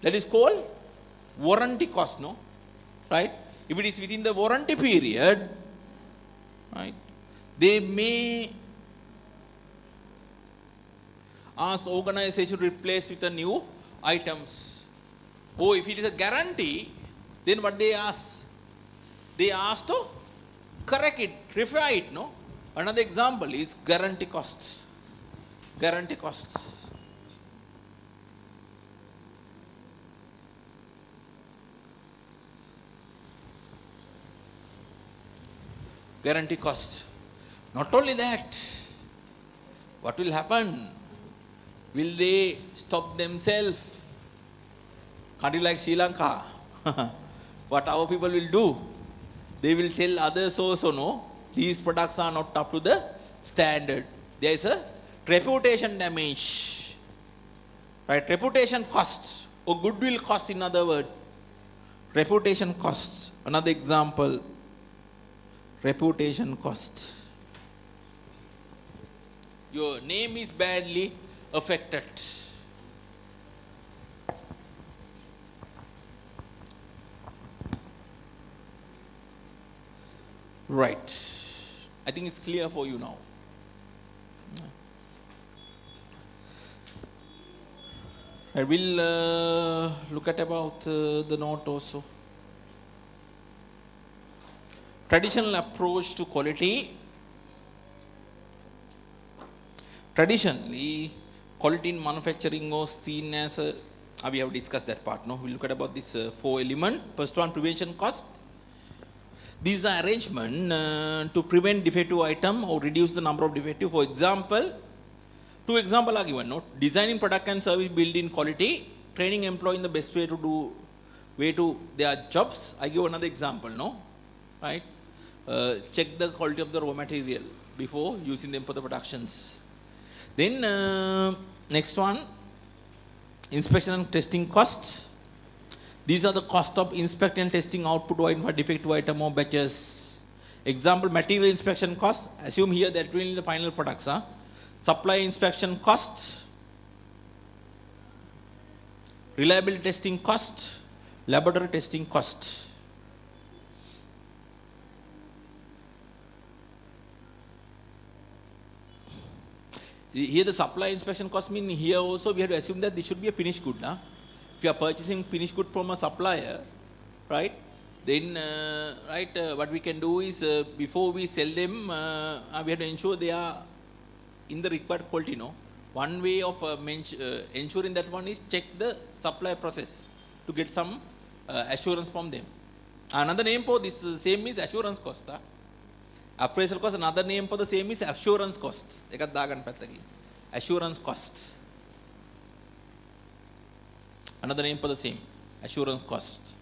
That is called warranty cost, no? Right? If it is within the warranty period, right, they may ask organization to replace with a new items. Or if it is a guarantee, then what they ask? They ask to correct it, repair it, no? Another example is guarantee cost. Guarantee costs. Guarantee cost. Not only that, what will happen? Will they stop themselves? Country like Sri Lanka, what our people will do? They will tell others also, no, these products are not up to the standard. There is a reputation damage, right? Reputation cost, or goodwill cost, in other words. Reputation costs. Another example, reputation cost. Your name is badly affected. Right. I think it's clear for you now. I will look at about the note also. Traditional approach to quality. Traditionally, quality in manufacturing was seen as a, we have discussed that part, no? We'll look at about this 4 element. First one, prevention cost. These are arrangement to prevent defective item or reduce the number of defective. For example, 2 examples are given, no? Designing product and service built in quality, training employee in the best way to their jobs. I give another example, no? Right? Check the quality of the raw material before using them for the productions. Then next one, inspection and testing cost. These are the cost of inspecting and testing output for defective item or batches. Example, material inspection cost. Assume here that will be the final products. Supply inspection cost. Reliability testing cost. Laboratory testing cost. Here the supply inspection cost mean here also we have to assume that this should be a finished good. If you are purchasing finished good from a supplier, right, then what we can do is before we sell them, we have to ensure they are in the required quality. No? One way of ensuring that one is check the supply process to get some assurance from them. Another name for this same is assurance cost. Appraisal cost, another name for the same is assurance cost. Assurance cost. Another name for the same, assurance cost.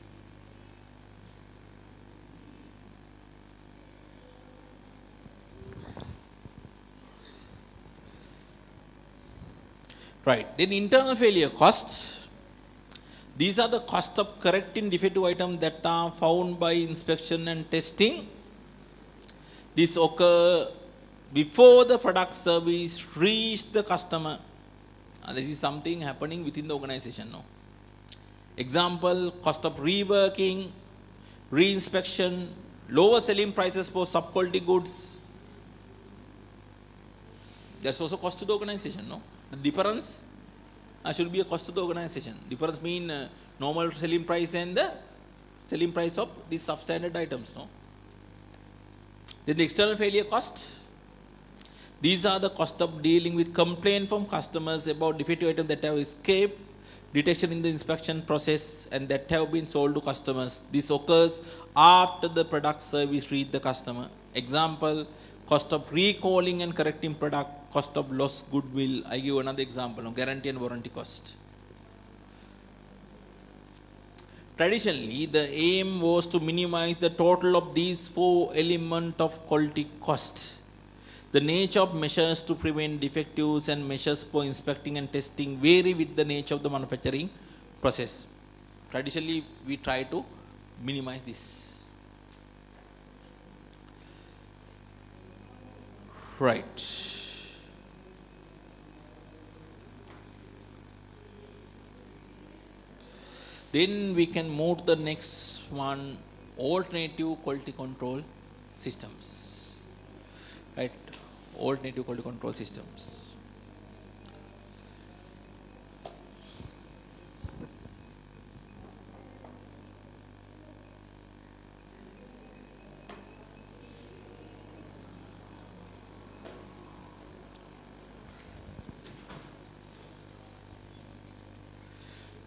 Right. Then internal failure cost. These are the cost of correcting defective items that are found by inspection and testing. This occur before the product service reach the customer. This is something happening within the organization now. Example, cost of reworking, reinspection, lower selling prices for sub-quality goods. That's also cost to the organization, no? The difference should be a cost to the organization. Difference mean normal selling price and the selling price of these substandard items, no? Then the external failure cost. These are the cost of dealing with complaint from customers about defective items that have escaped detection in the inspection process and that have been sold to customers. This occurs after the product service reach the customer. Example, cost of recalling and correcting product, cost of lost goodwill. I give another example, no? Guarantee and warranty cost. Traditionally, the aim was to minimize the total of these 4 elements of quality cost. The nature of measures to prevent defectives and measures for inspecting and testing vary with the nature of the manufacturing process. Traditionally, we try to minimize this. Right. Then we can move to the next one, alternative quality control systems. Right? Alternative quality control systems.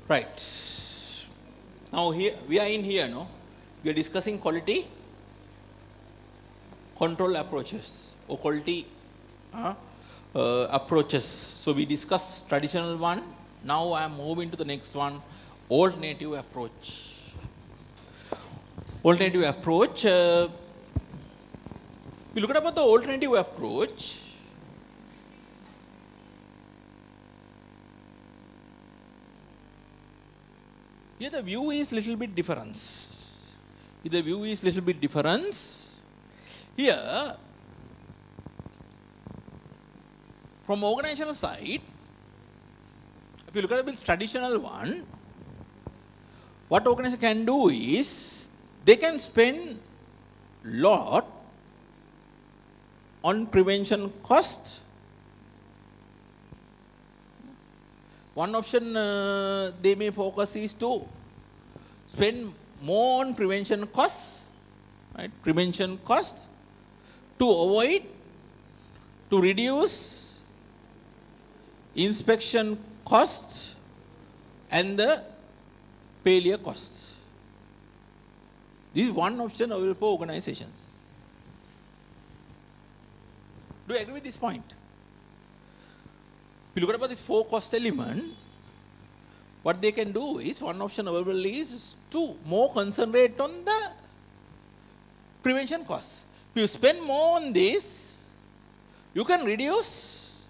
Right. Now here we are in here, no? We are discussing quality control approaches or quality approaches. So we discussed traditional one. Now I am moving to the next one, alternative approach. Alternative approach. We look at about the alternative approach. Here the view is little bit different. Here the view is little bit different. Here, from organizational side, if you look at the traditional one, what organization can do is they can spend lot on prevention cost. One option they may focus is to spend more on prevention costs, right? Prevention costs to avoid, to reduce inspection costs and the failure costs. This is one option available for organizations. Do you agree with this point? If you look at about this 4 cost element, what they can do is, one option available is to more concentrate on the prevention costs. If you spend more on this, you can reduce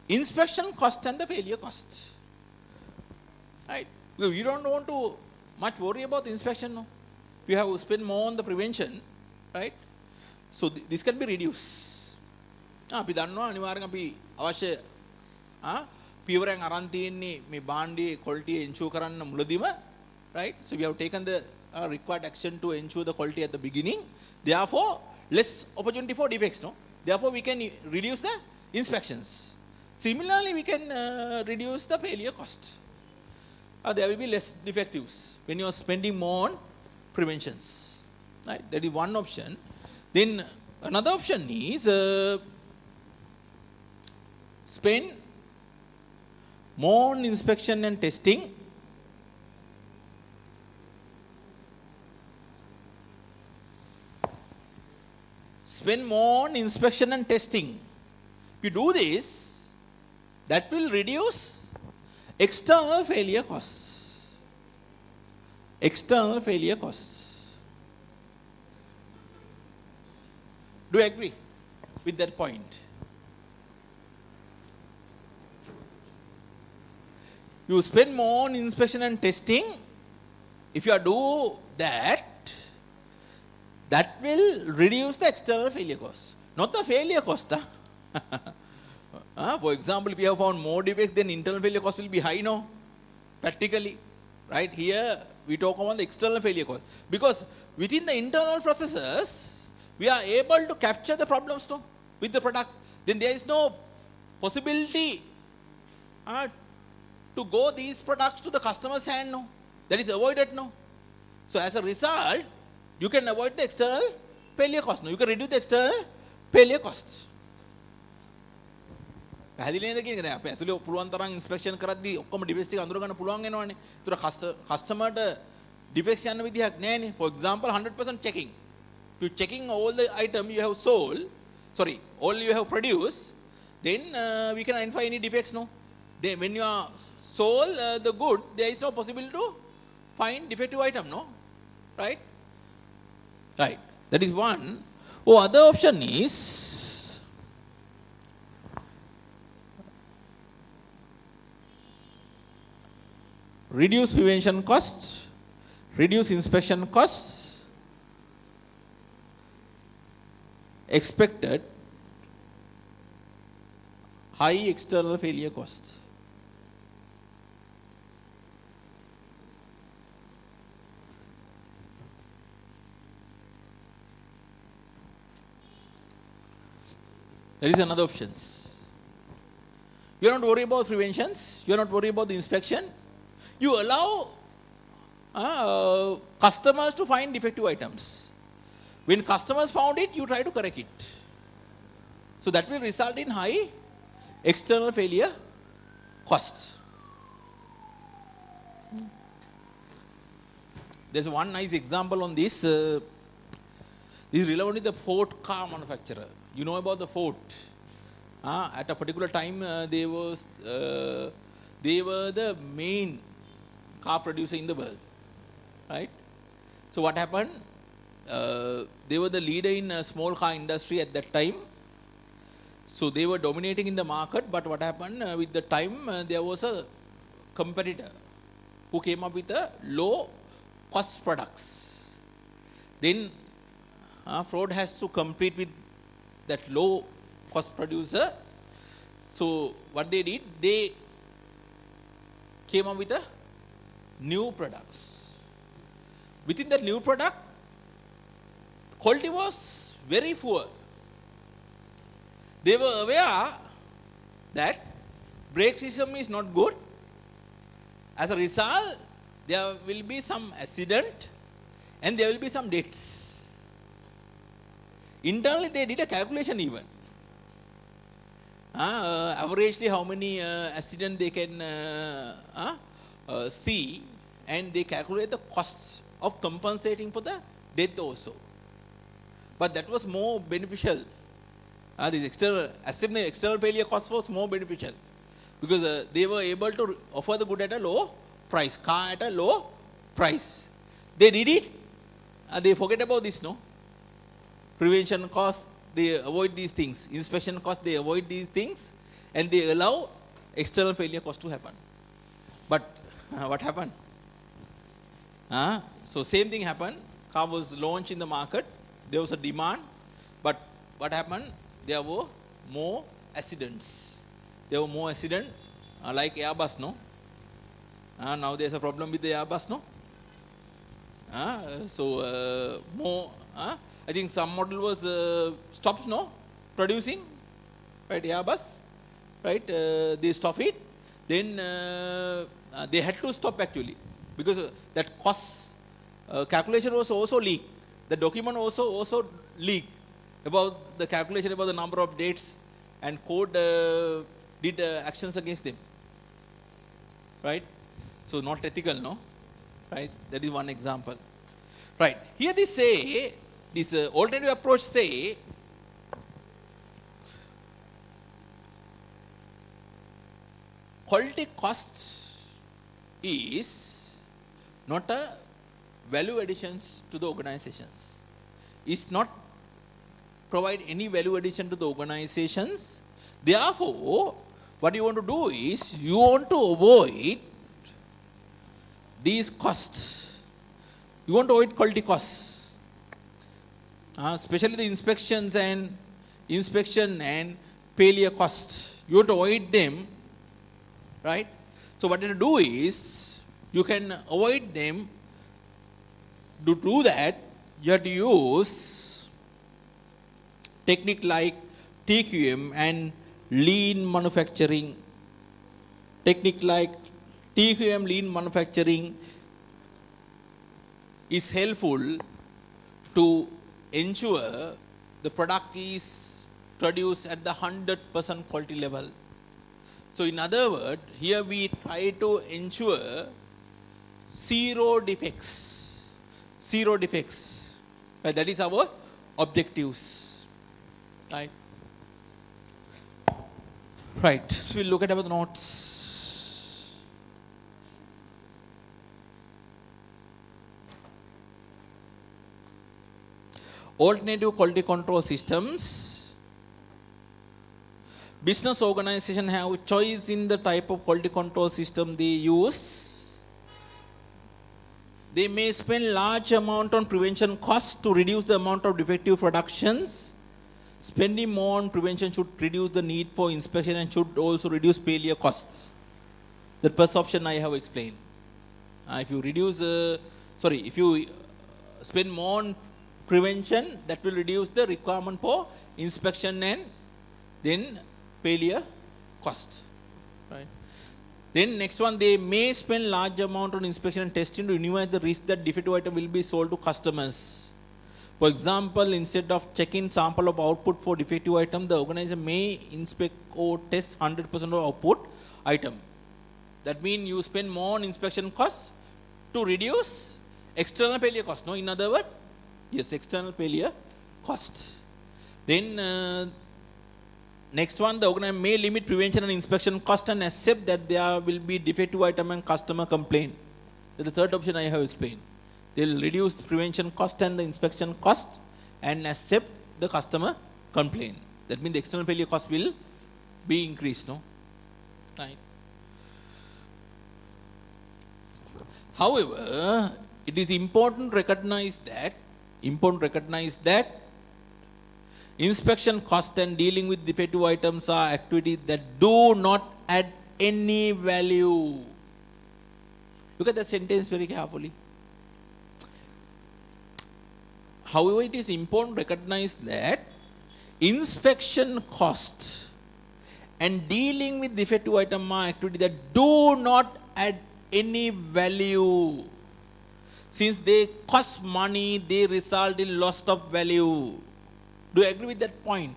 inspection cost and the failure cost. Right? Because you don't want to much worry about the inspection. No? You have to spend more on the prevention, right? So this can be reduced. අපි දන්නවා අනිවාර්යෙන් අපි අවශ්‍ය පියවරෙන් අරන් තියෙන්නේ මේ බාණ්ඩයේ quality ensure කරන්න මුලදීම, right? So we have taken the required action to ensure the quality at the beginning. Therefore, less opportunity for defects. No? Therefore, we can reduce the inspections. Similarly, we can reduce the failure cost. There will be less defectives when you are spending more on preventions. Right? That is one option. Then another option is spend more on inspection and testing. Spend more on inspection and testing. If you do this, that will reduce external failure costs. External failure costs. Do you agree with that point? You spend more on inspection and testing. If you do that, that will reduce the external failure cost, not the failure cost. For example, if you have found more defects, then internal failure cost will be high, no? Practically, right? Here we talk about the external failure cost, because within the internal processes, we are able to capture the problems, no, with the product. Then there is no possibility to go these products to the customer's hand, no? That is avoided, no? So as a result, you can avoid the external failure cost, no? You can reduce the external failure costs. පැහැදිලි නේද කියන එක? දැන් අපි ඇතුලේ පුළුවන් තරම් inspection කරද්දී ඔක්කොම ඩිෆෙක්ට්ස් ටික අඳුර ගන්න පුළුවන් වෙනවනේ. ඒතර කස්ටමර්ට ඩිෆෙක්ට්ස් යන්න විදිහක් නැහැනේ. For example, 100% checking. If you checking all the item you have sold, all you have produced, then we can identify any defects, no? Then when you are sold the good, there is no possibility to find defective item, no? Right? Right. That is one. Other option is reduce prevention costs, reduce inspection costs, expected high external failure costs. There is another options. You are not worried about preventions. You are not worried about the inspection. You allow customers to find defective items. When customers found it, you try to correct it. So that will result in high external failure costs. There's one nice example on this. This is relevant with the Ford car manufacturer. You know about the Ford. At a particular time, they were the main car producer in the world, right? So what happened? They were the leader in small car industry at that time. So they were dominating in the market. But what happened? With the time, there was a competitor who came up with a low cost products. Then Ford has to compete with that low cost producer. So what they did, they came up with a new products. Within that new product, quality was very poor. They were aware that brake system is not good. As a result, there will be some accident and there will be some deaths. Internally, they did a calculation even. Averagely, how many accidents they can see, and they calculate the costs of compensating for the death also. But that was more beneficial. This external failure cost was more beneficial because they were able to offer the good at a low price, car at a low price. They did it. They forget about this, no? Prevention costs, they avoid these things. Inspection costs, they avoid these things, and they allow external failure cost to happen. But what happened? So same thing happened. Car was launched in the market. There was a demand, but what happened? There were more accidents. There were more accidents, like Airbus, no? Now there's a problem with the Airbus, no? So more. I think some model was stopped, no, producing, right? Airbus, right? They stop it. Then they had to stop actually because that cost calculation was also leaked. The document also leaked about the calculation about the number of dates, and code did actions against them, right? So not ethical, no, right? That is one example, right? Here they say. This alternative approach say quality costs is not a value additions to the organizations. It's not provide any value addition to the organizations. Therefore, what you want to do is you want to avoid these costs. You want to avoid quality costs. Especially the inspection and failure cost. You have to avoid them, right? So what you do is you can avoid them. To do that, you have to use technique like TQM and lean manufacturing. Technique like TQM, lean manufacturing, is helpful to ensure the product is produced at the 100% quality level. So in other words, here we try to ensure zero defects. Zero defects. Right? That is our objectives. Right? Right. So we'll look at our notes. Alternative quality control systems. Business organization have choice in the type of quality control system they use. they may spend large amount on prevention costs to reduce the amount of defective productions. Spending more on prevention should reduce the need for inspection and should also reduce failure costs. That first option I have explained. If you spend more on prevention, that will reduce the requirement for inspection and then failure cost. Right. Then next one, they may spend large amount on inspection and testing to minimize the risk that defective item will be sold to customers. For example, instead of checking sample of output for defective item, the organizer may inspect or test 100% of output item. That means you spend more on inspection costs to reduce external failure cost. No, in other words, yes, external failure cost. Then next one, the organizer may limit prevention and inspection cost and accept that there will be defective item and customer complaint. That's the third option I have explained. They will reduce the prevention cost and the inspection cost and accept the customer complaint. That means the external failure cost will be increased. No? Right. However, it is important to recognize that inspection cost and dealing with defective items are activities that do not add any value. Look at the sentence very carefully. However, it is important to recognize that inspection cost and dealing with defective item are activities that do not add any value. Since they cost money, they result in loss of value. Do you agree with that point?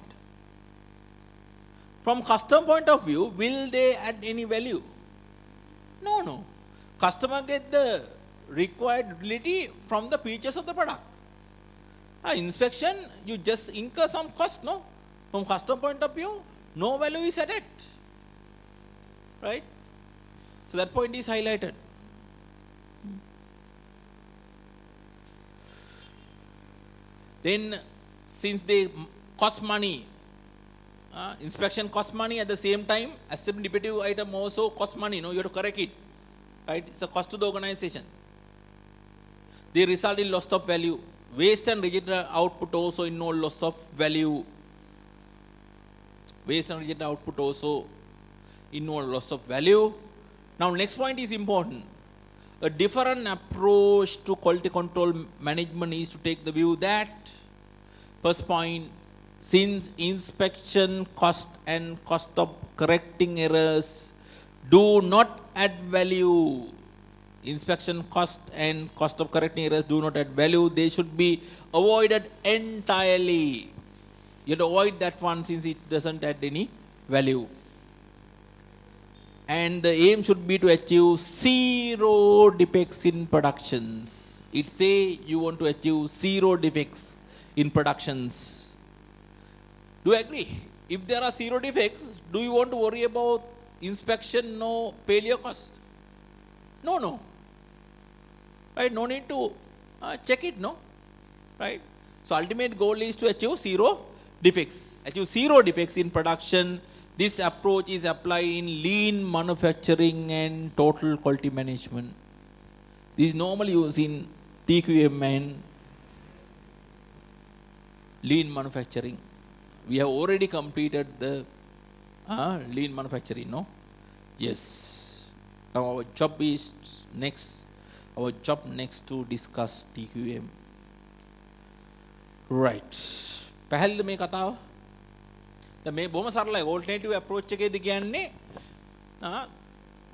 From customer point of view, will they add any value? No. Customer get the required utility from the features of the product. Inspection, you just incur some cost, no? From customer point of view, no value is added. Right? So that point is highlighted. Then, since they cost money, inspection costs money, at the same time, accept defective item also costs money. No, you have to correct it. Right? It's a cost to the organization. They result in loss of value. Waste and rejected output also involve loss of value. Waste and rejected output also involve loss of value. Now, next point is important. A different approach to quality control management is to take the view that, first point, since inspection cost and cost of correcting errors do not add value, inspection cost and cost of correcting errors do not add value, they should be avoided entirely. You have to avoid that one since it doesn't add any value. And the aim should be to achieve 0 defects in productions. It say you want to achieve 0 defects in productions. Do you agree? If there are 0 defects, do you want to worry about inspection, no failure cost? No. Right? No need to check it, no? Right? So ultimate goal is to achieve 0 defects. Achieve 0 defects in production. This approach is applied in lean manufacturing and total quality management. This is normally used in TQM and lean manufacturing. We have already completed the lean manufacturing, no? Yes. Now our job is next. Our job next to discuss TQM. Right. පැහැදිලිද මේ කතාව? දැන් මේ බොහොම සරලයි. Alternative approach එකේදී කියන්නේ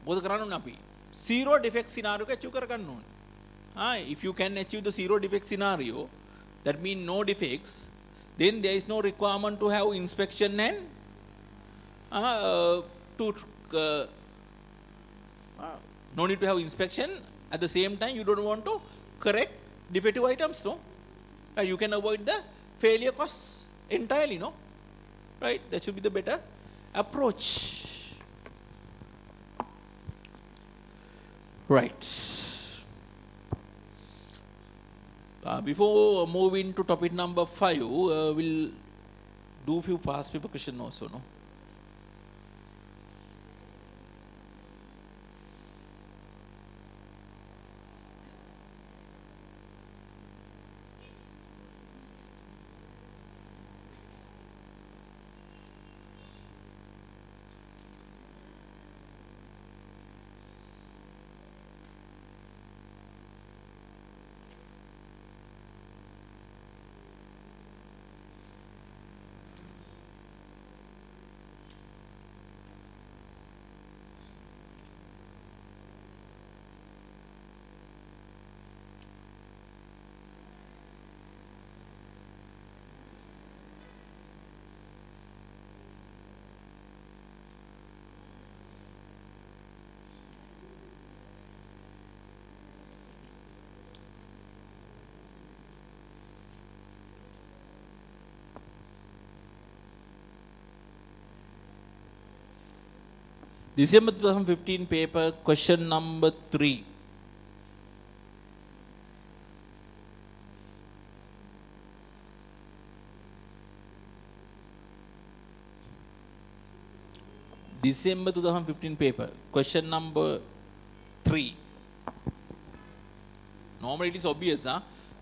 මොකද කරන්න ඕනේ අපි? 0 defect scenario එක achieve කරගන්න ඕනේ. If you can achieve the 0 defect scenario, that means no defects, then there is no requirement to have inspection and no need to have inspection. At the same time, you don't want to correct defective items, no? You can avoid the failure costs entirely, no? Right? That should be the better approach. Right. Before moving to topic number 5, we'll do few past paper questions also, no? December 2015 paper, question number 3. December 2015 paper, question number 3. Normally it is obvious, huh?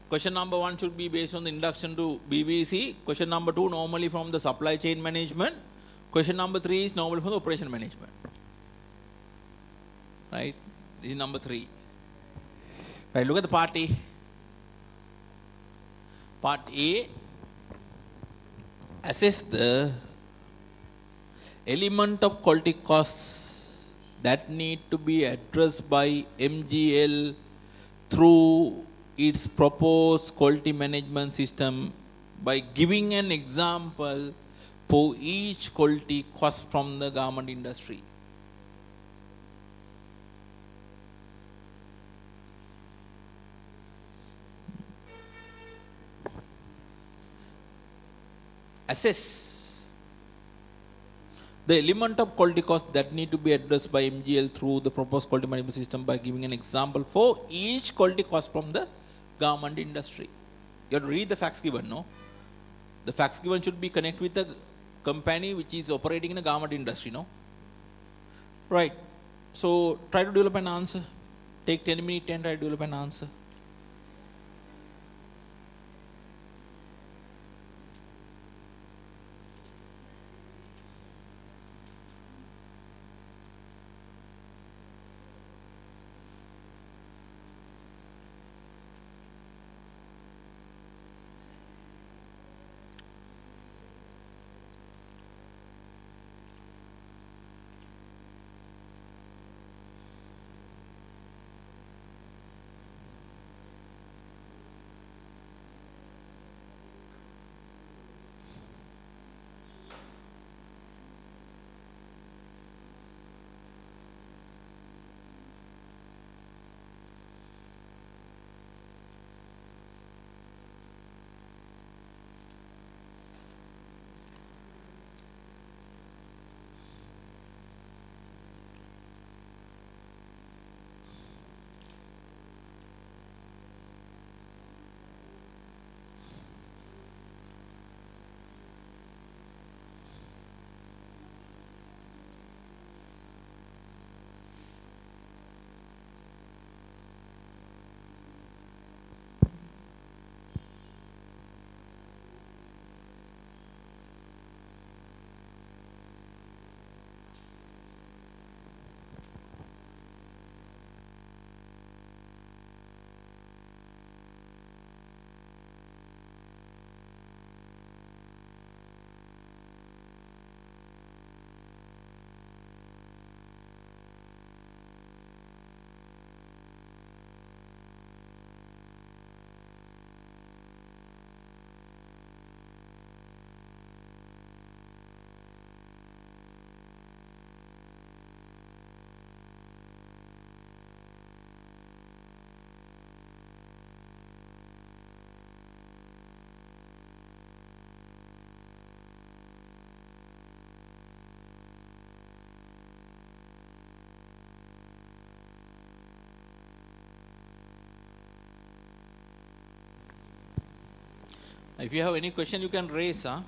Question number 1 should be based on the introduction to BVC. Question number 2 normally from the supply chain management. Question number 3 is normally from the operation management. Right? This is number 3. Right, look at the part A. Part A, assess the element of quality costs that need to be addressed by MGL through its proposed quality management system by giving an example for each quality cost from the garment industry. Assess the element of quality cost that need to be addressed by MGL through the proposed quality management system by giving an example for each quality cost from the garment industry. You have to read the facts given, no? The facts given should be connected with the company which is operating in the garment industry, no? Right. So try to develop an answer. Take 10 minutes and try to develop an answer. If you have any question, you can raise, huh?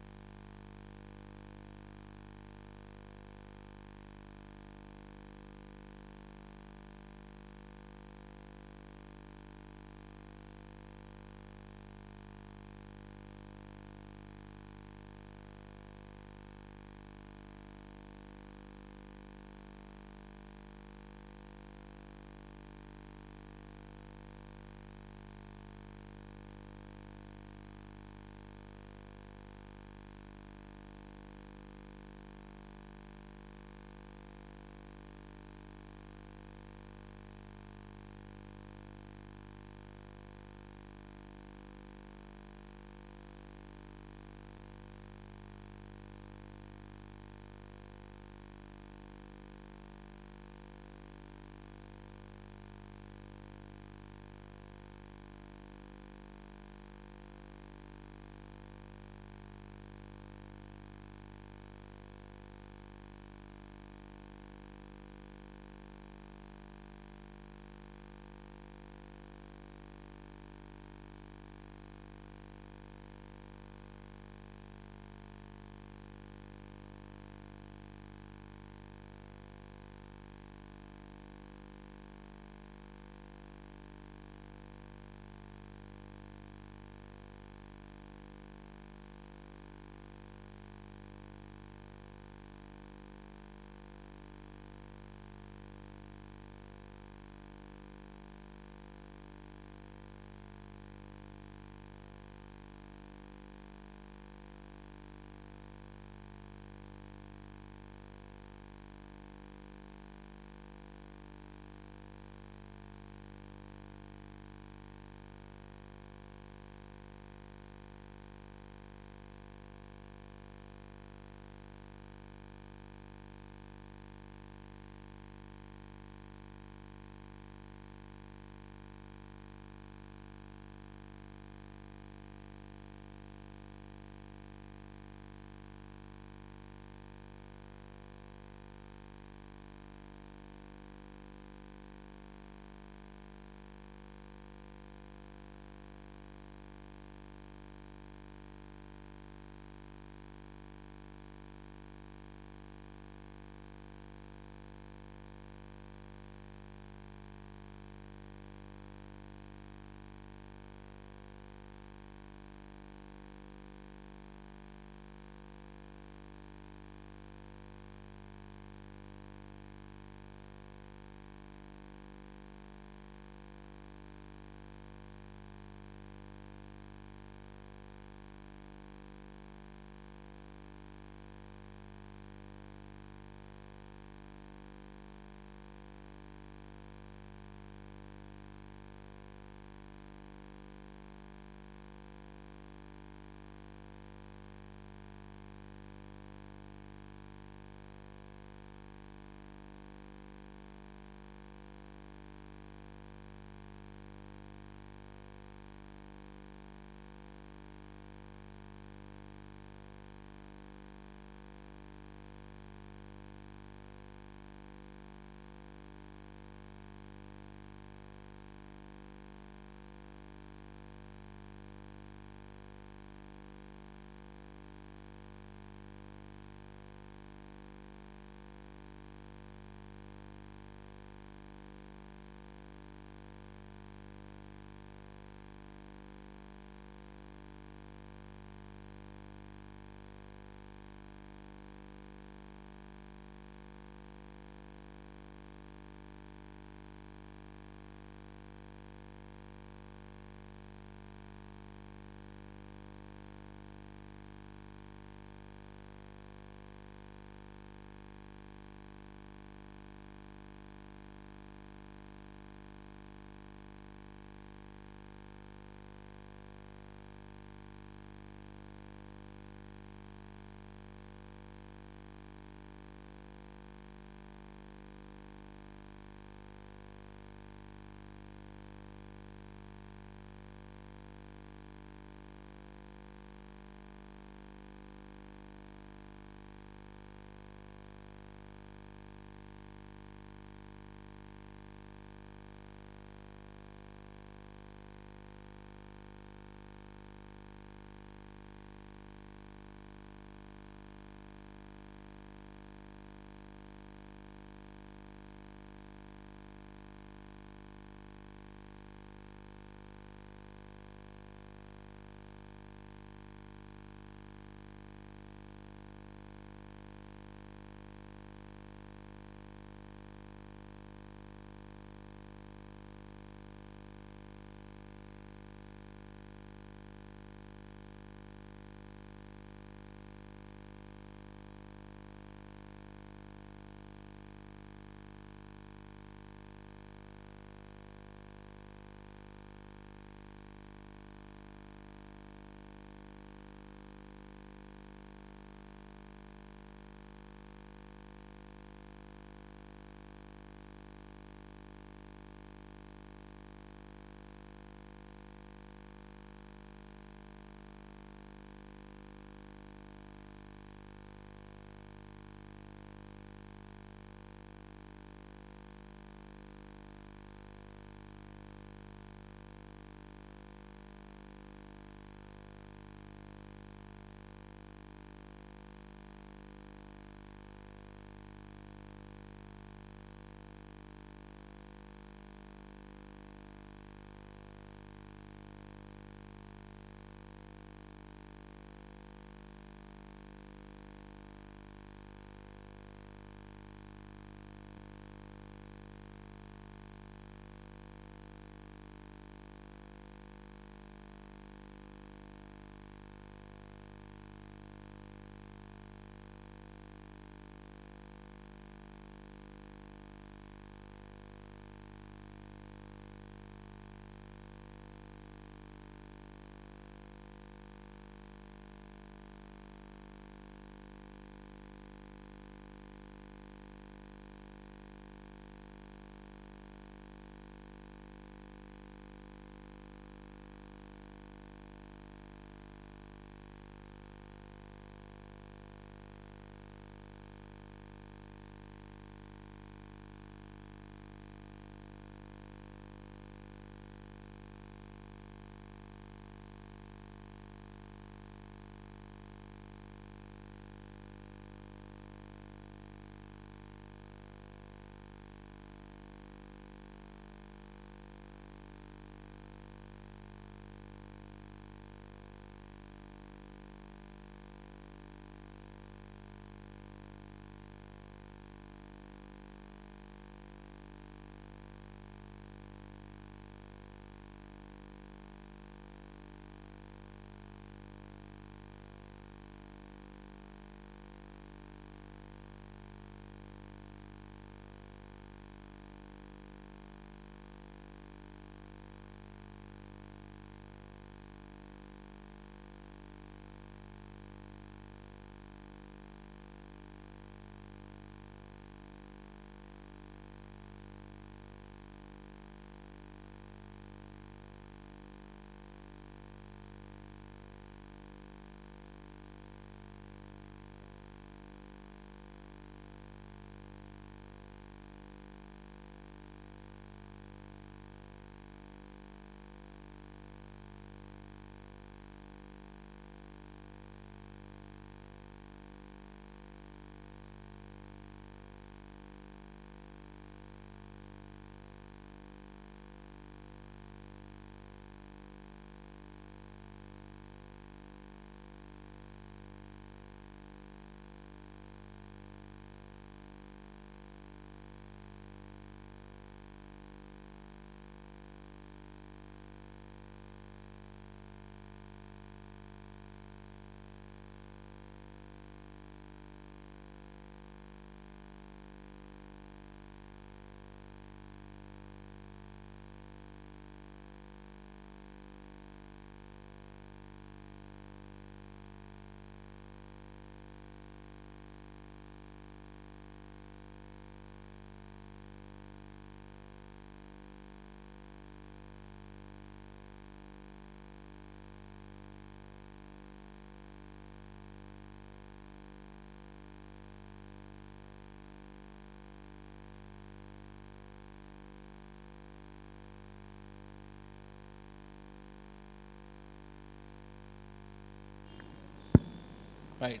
Right.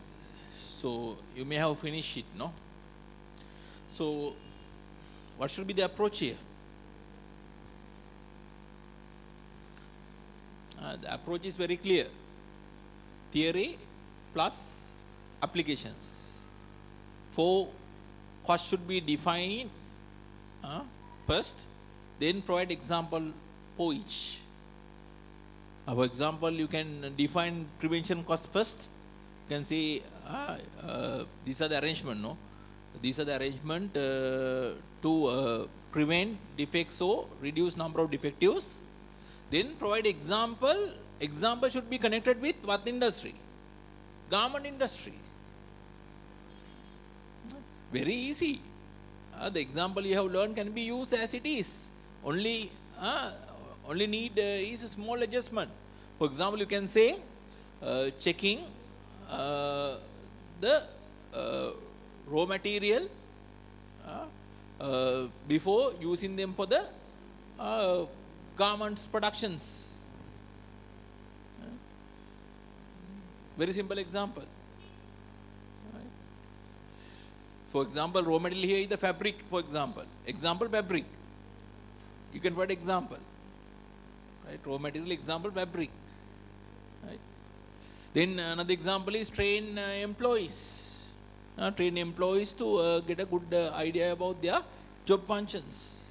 So you may have finished it, no? So what should be the approach here? The approach is very clear. Theory plus applications. 4 costs should be defined first, then provide example for each. For example, you can define prevention cost first. You can say these are the arrangement, no? These are the arrangement to prevent defects or reduce number of defectives. Then provide example. Example should be connected with what industry? Garment industry. Very easy. The example you have learned can be used as it is. Only need is a small adjustment. For example, you can say checking the raw material before using them for the garments productions. Very simple example. Right. For example, raw material here is the fabric, for example. Example, fabric. You can put example. Right. Raw material, example, fabric. Right. Then another example is train employees. Train employees to get a good idea about their job functions.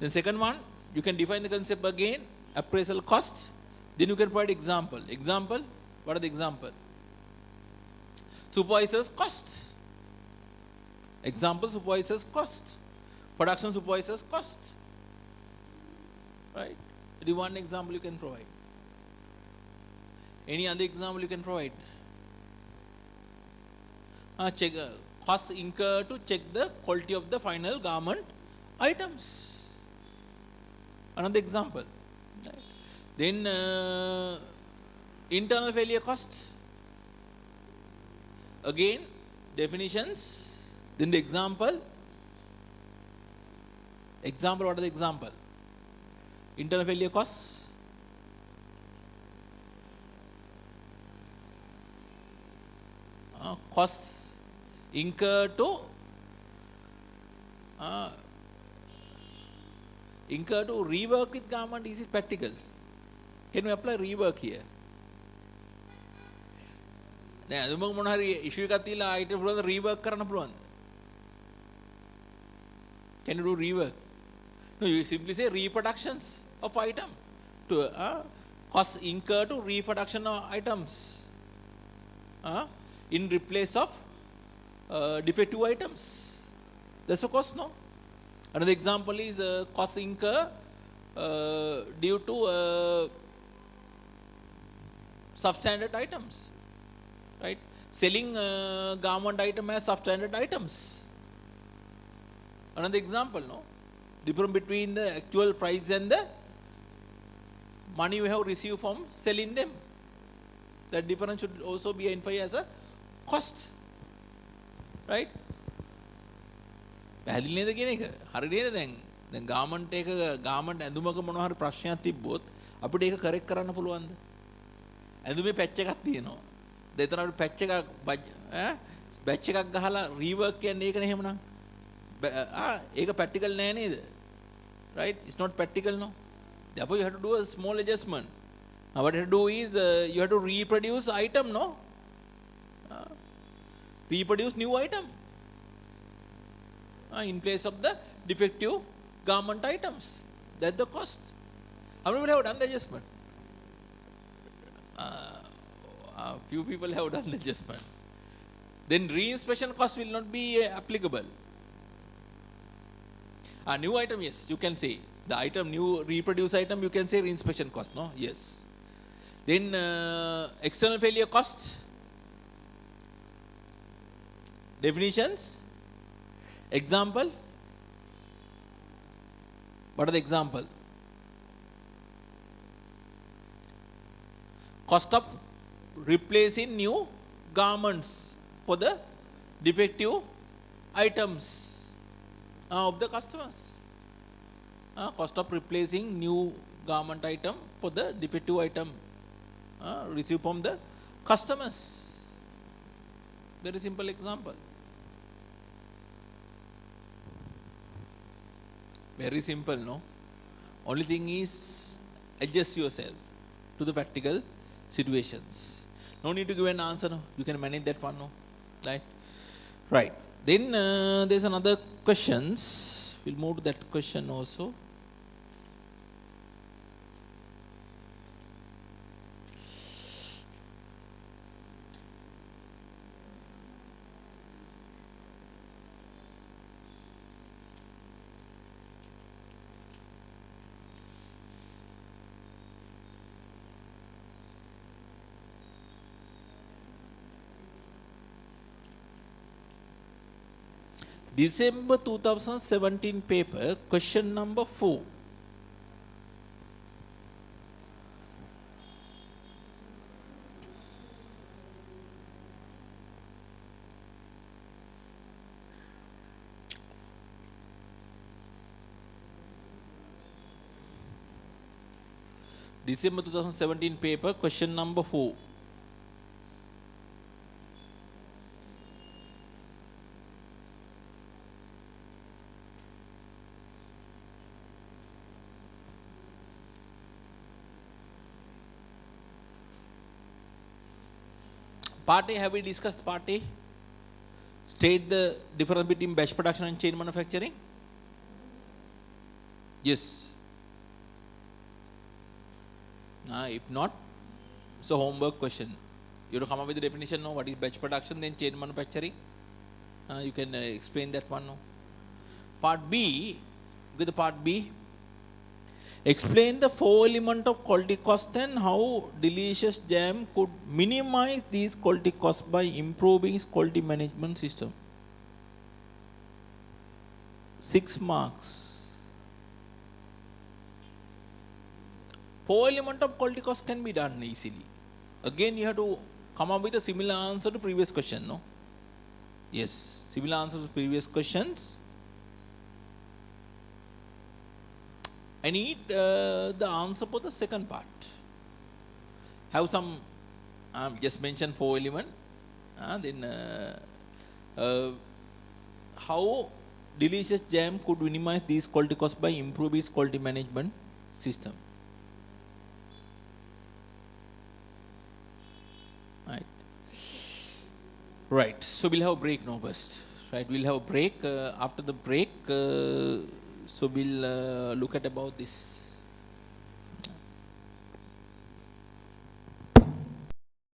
Then second one, you can define the concept again, appraisal cost. Then you can provide example. Example, what are the example? Supervisor's cost. Example, supervisor's cost. Production supervisor's cost. Right? That is one example you can provide. Any other example you can provide? Check cost incurred to check the quality of the final garment items. Another example. Right? Then internal failure cost. Again, definitions. Then the example. Example, what are the example? Internal failure costs. Costs incurred to rework with garment. Is it practical? Can we apply rework here? දැන් අදම මොන හරි ඉෂුව එකක් තියලා ආයෙත් පුළුවන් රීවර්ක් කරන්න පුළුවන්ද? Can you do rework? No, you simply say reproductions of item to cost incurred to reproduction of items in replace of defective items. That's a cost, no? Another example is cost incurred due to substandard items. Right? Selling garment item as substandard items. Another example, no? Difference between the actual price and the money you have received from selling them. That difference should also be identified as a cost. Right? පැහැදිලි නේද කියන එක? හරි නේද දැන් garment එක garment ඇඳුමක මොනවා හරි ප්‍රශ්නයක් තිබ්බොත් අපිට ඒක කරෙක්ට් කරන්න පුළුවන්ද? ඇඳුමේ පැච් එකක් තියෙනවා. දෙතන අපිට පැච් එකක් ගහලා රීවර්ක් කියන්නේ ඒකනේ එහෙමනම්. ඒක practical නෑ නේද? Right? It's not practical, no? Therefore you have to do a small adjustment. Now what you have to do is you have to reproduce item, no? Reproduce new item in place of the defective garment items. That's the cost. How many people have done the adjustment? Few people have done the adjustment. Then reinspection cost will not be applicable. A new item, yes, you can say. The item, new reproduced item, you can say reinspection cost, no? Yes. Then external failure cost. Definitions. Example. What are the example? Cost of replacing new garments for the defective items of the customers. Cost of replacing new garment item for the defective item received from the Customers. Very simple example. Very simple, no? Only thing is adjust yourself to the practical situations. No need to give an answer, no? You can manage that one, no? Right? Right. Then there's another questions. We'll move to that question also. December 2017 paper, question number 4. December 2017 paper, question number 4. Part A, have we discussed part A? State the difference between batch production and chain manufacturing? Yes. If not, it's a homework question. You have to come up with the definition, no? What is batch production, then chain manufacturing? You can explain that one, no? Part B, with the part B. Explain the 4 elements of quality cost and how Delicious Jam could minimize these quality costs by improving its quality management system. 6 marks. 4 elements of quality cost can be done easily. Again, you have to come up with a similar answer to previous question, no? Yes, similar answers to previous questions. I need the answer for the second part. Have some, just mention 4 elements. Then how Delicious Jam could minimize these quality costs by improving its quality management system. Right. So we'll have a break now first. Right. We'll have a break. After the break, so we'll look at about this